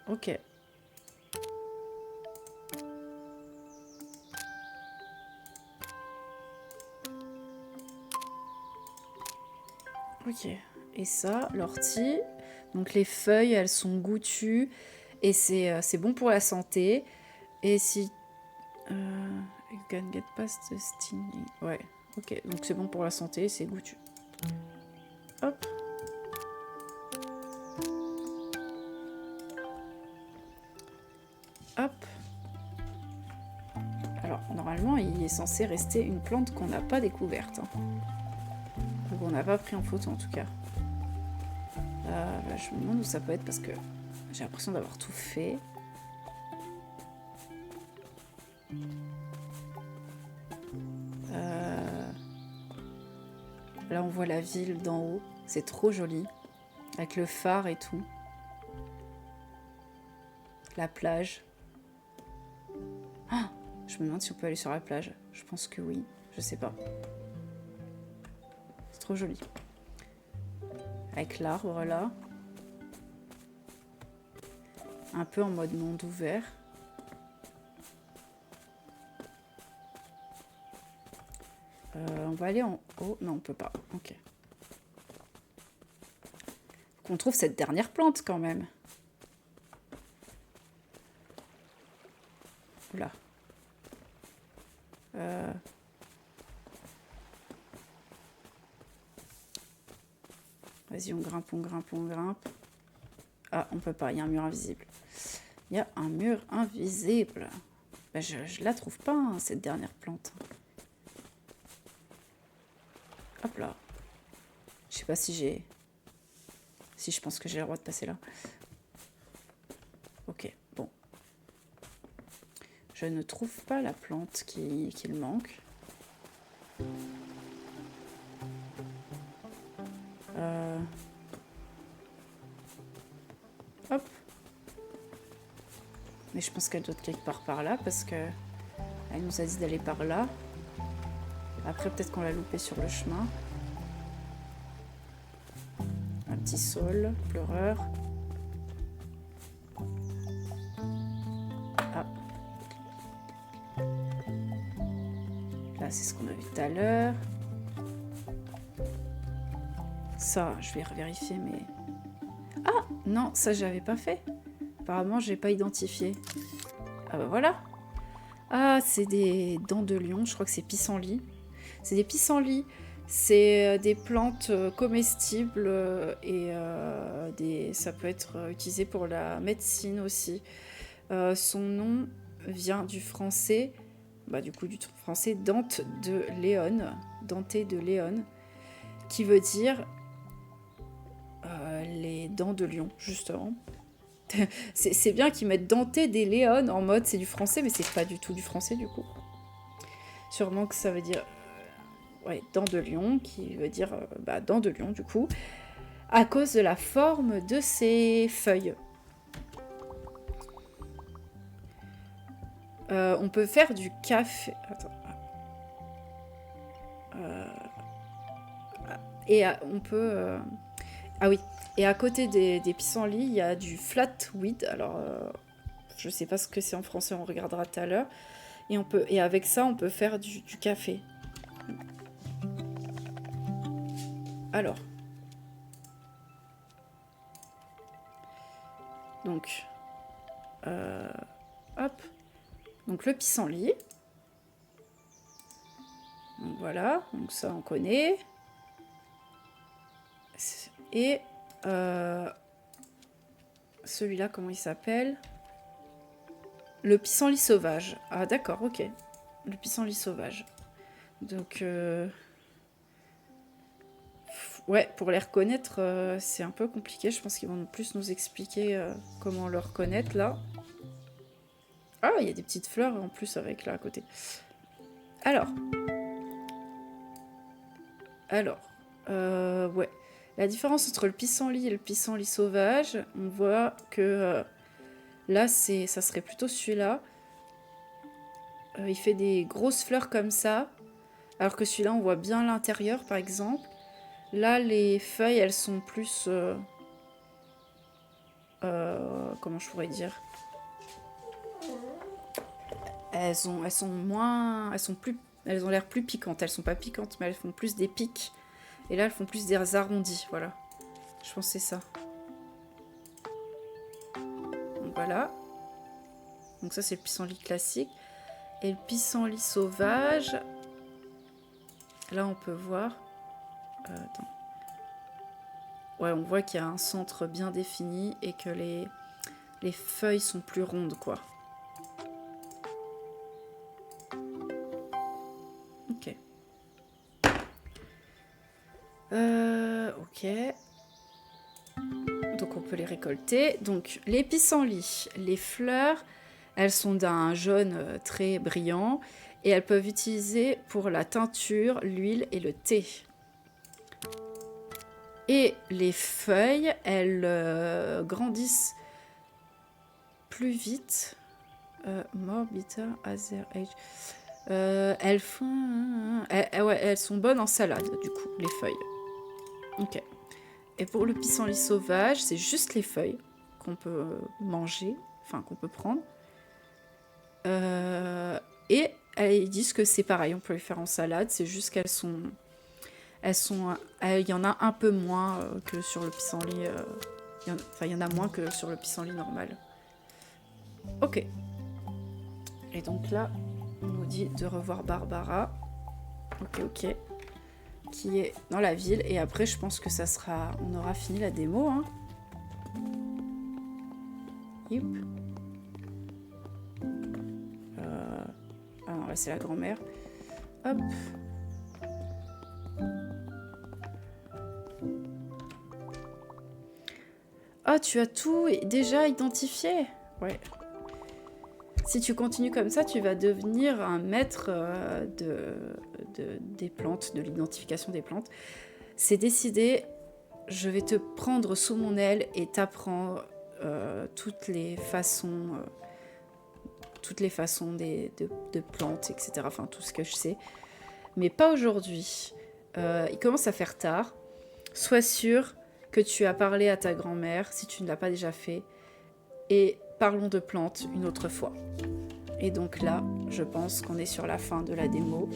Ok. Ok. Et ça, l'ortie. Donc les feuilles, elles sont goûtues. Et c'est bon pour la santé. Et si... you can get past the stinging. Ouais, ok. Donc c'est bon pour la santé, c'est goûtu. Hop. Hop. Alors, normalement, il est censé rester une plante qu'on n'a pas découverte. Hein. Ou qu'on n'a pas pris en photo, en tout cas. Je me demande où ça peut être, parce que j'ai l'impression d'avoir tout fait. Là, on voit la ville d'en haut. C'est trop joli. Avec le phare et tout. La plage. Ah, je me demande si on peut aller sur la plage. Je pense que oui. Je sais pas. C'est trop joli. Avec l'arbre là. Un peu en mode monde ouvert. On va aller en haut. Non, on peut pas. Ok. Qu'on trouve cette dernière plante quand même. Oula. Vas-y, on grimpe, on grimpe, on grimpe. Ah, on peut pas, il y a un mur invisible. Il y a un mur invisible. Ben, je la trouve pas, hein, cette dernière plante. Hop là. Je sais pas si j'ai... Si je pense que j'ai le droit de passer là. Ok, bon. Je ne trouve pas la plante qu'il manque. Hop. Mais je pense qu'elle doit être quelque part par là parce que elle nous a dit d'aller par là. Après, peut-être qu'on l'a loupé sur le chemin. Un petit saule, pleureur. Ah. Là, c'est ce qu'on a vu tout à l'heure. Ça, je vais revérifier, mais... Ah, non, ça, j'avais pas fait. Apparemment, j'ai pas identifié. Ah bah voilà. Ah, c'est des dents de lion. Je crois que c'est pissenlit. C'est des pissenlits. C'est des plantes comestibles et ça peut être utilisé pour la médecine aussi. Son nom vient du français, du français Dante de Léon, qui veut dire les dents de lion, justement. C'est bien qu'ils mettent Dante des Léon en mode c'est du français, mais c'est pas du tout du français du coup. Sûrement que ça veut dire dents de lion, qui veut dire dents de lion du coup, à cause de la forme de ses feuilles. On peut faire du café. Attends. Et on peut. Ah oui. Et à côté des pissenlits, il y a du flatweed. Alors, je sais pas ce que c'est en français, on regardera tout à l'heure. Et avec ça, on peut faire du café. Alors. Donc. Hop. Donc le pissenlit. Donc voilà. Donc ça, on connaît. Et celui-là, comment il s'appelle? Le pissenlit sauvage. Ah d'accord, ok. Le pissenlit sauvage. Donc, ouais, pour les reconnaître, c'est un peu compliqué. Je pense qu'ils vont plus nous expliquer comment le reconnaître, là. Ah, il y a des petites fleurs en plus avec là à côté. Alors, ouais. La différence entre le pissenlit et le pissenlit sauvage, on voit que là, ça serait plutôt celui-là. Il fait des grosses fleurs comme ça, alors que celui-là, on voit bien l'intérieur, par exemple. Là, les feuilles, elles sont plus... comment je pourrais dire? Elles ont l'air plus piquantes. Elles sont pas piquantes, mais elles font plus des pics. Et là, elles font plus des arrondis, voilà. Je pense que c'est ça. Donc voilà. Donc ça, c'est le pissenlit classique. Et le pissenlit sauvage... Là, on peut voir... attends. Ouais, on voit qu'il y a un centre bien défini et que les feuilles sont plus rondes, quoi. Ok. Ok. Donc on peut les récolter. Donc les pissenlits, les fleurs, elles sont d'un jaune très brillant et elles peuvent utiliser pour la teinture, l'huile et le thé. Et les feuilles, elles grandissent plus vite. More bitter as their age. Elles sont bonnes en salade, du coup, les feuilles. Ok. Et pour le pissenlit sauvage, c'est juste les feuilles qu'on peut manger, enfin qu'on peut prendre. Et ils disent que c'est pareil, on peut les faire en salade, c'est juste qu'elles sont... il y en a un peu moins que sur le pissenlit. Il y en a moins que sur le pissenlit normal. Ok. Et donc là, on nous dit de revoir Barbara. Ok. qui est dans la ville. Et après, je pense que on aura fini la démo. Hein. Youp. Ah non, là, c'est la grand-mère. Hop. Ah, tu as tout déjà identifié? Ouais. Si tu continues comme ça, tu vas devenir un maître des plantes, de l'identification des plantes. C'est décidé, je vais te prendre sous mon aile et t'apprendre toutes les façons de plantes, etc. Enfin, tout ce que je sais. Mais pas aujourd'hui. Il commence à faire tard. Sois sûr que tu as parlé à ta grand-mère, si tu ne l'as pas déjà fait. Et parlons de plantes une autre fois. Et donc là, je pense qu'on est sur la fin de la démo.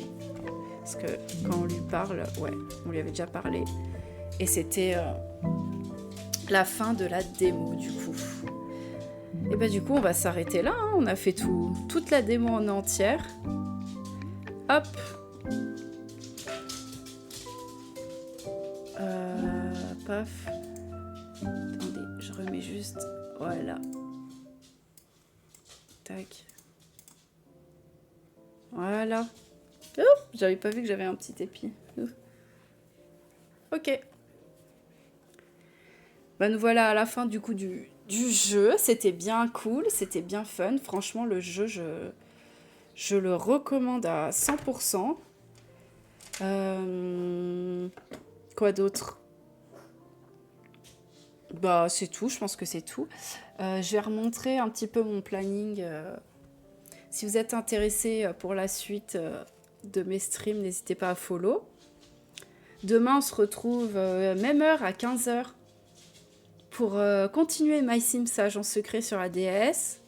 Parce que quand on lui parle, ouais, on lui avait déjà parlé. Et c'était la fin de la démo, du coup. Et bah du coup, on va s'arrêter là. Hein. On a fait toute la démo en entière. Hop. Paf. Attendez, je remets juste... Voilà. Tac. Voilà. Oh, j'avais pas vu que j'avais un petit épi. Ok. Ben nous voilà à la fin du coup du jeu. C'était bien cool, c'était bien fun. Franchement, le jeu, je le recommande à 100%. Quoi d'autre? Bah, c'est tout, je pense que c'est tout. Je vais remontrer un petit peu mon planning. Si vous êtes intéressé pour la suite de mes streams, n'hésitez pas à follow. Demain, on se retrouve même heure à 15h pour continuer My Sims Agent Secret sur la DS.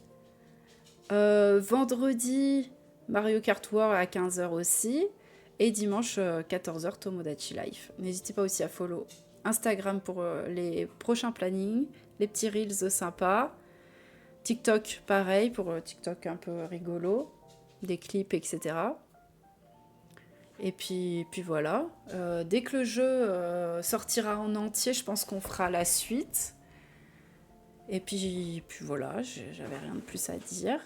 Vendredi, Mario Kart World à 15h aussi. Et dimanche, 14h, Tomodachi Life. N'hésitez pas aussi à follow Instagram pour les prochains plannings, les petits reels sympas. TikTok, pareil, pour TikTok un peu rigolo, des clips, etc. Et puis voilà. Dès que le jeu sortira en entier, je pense qu'on fera la suite. Et puis voilà, j'avais rien de plus à dire.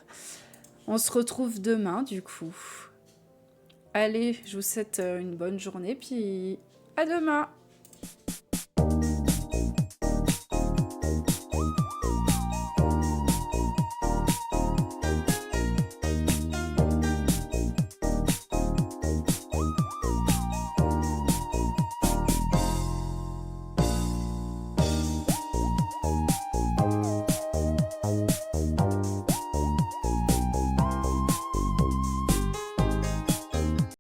On se retrouve demain, du coup. Allez, je vous souhaite une bonne journée, puis à demain!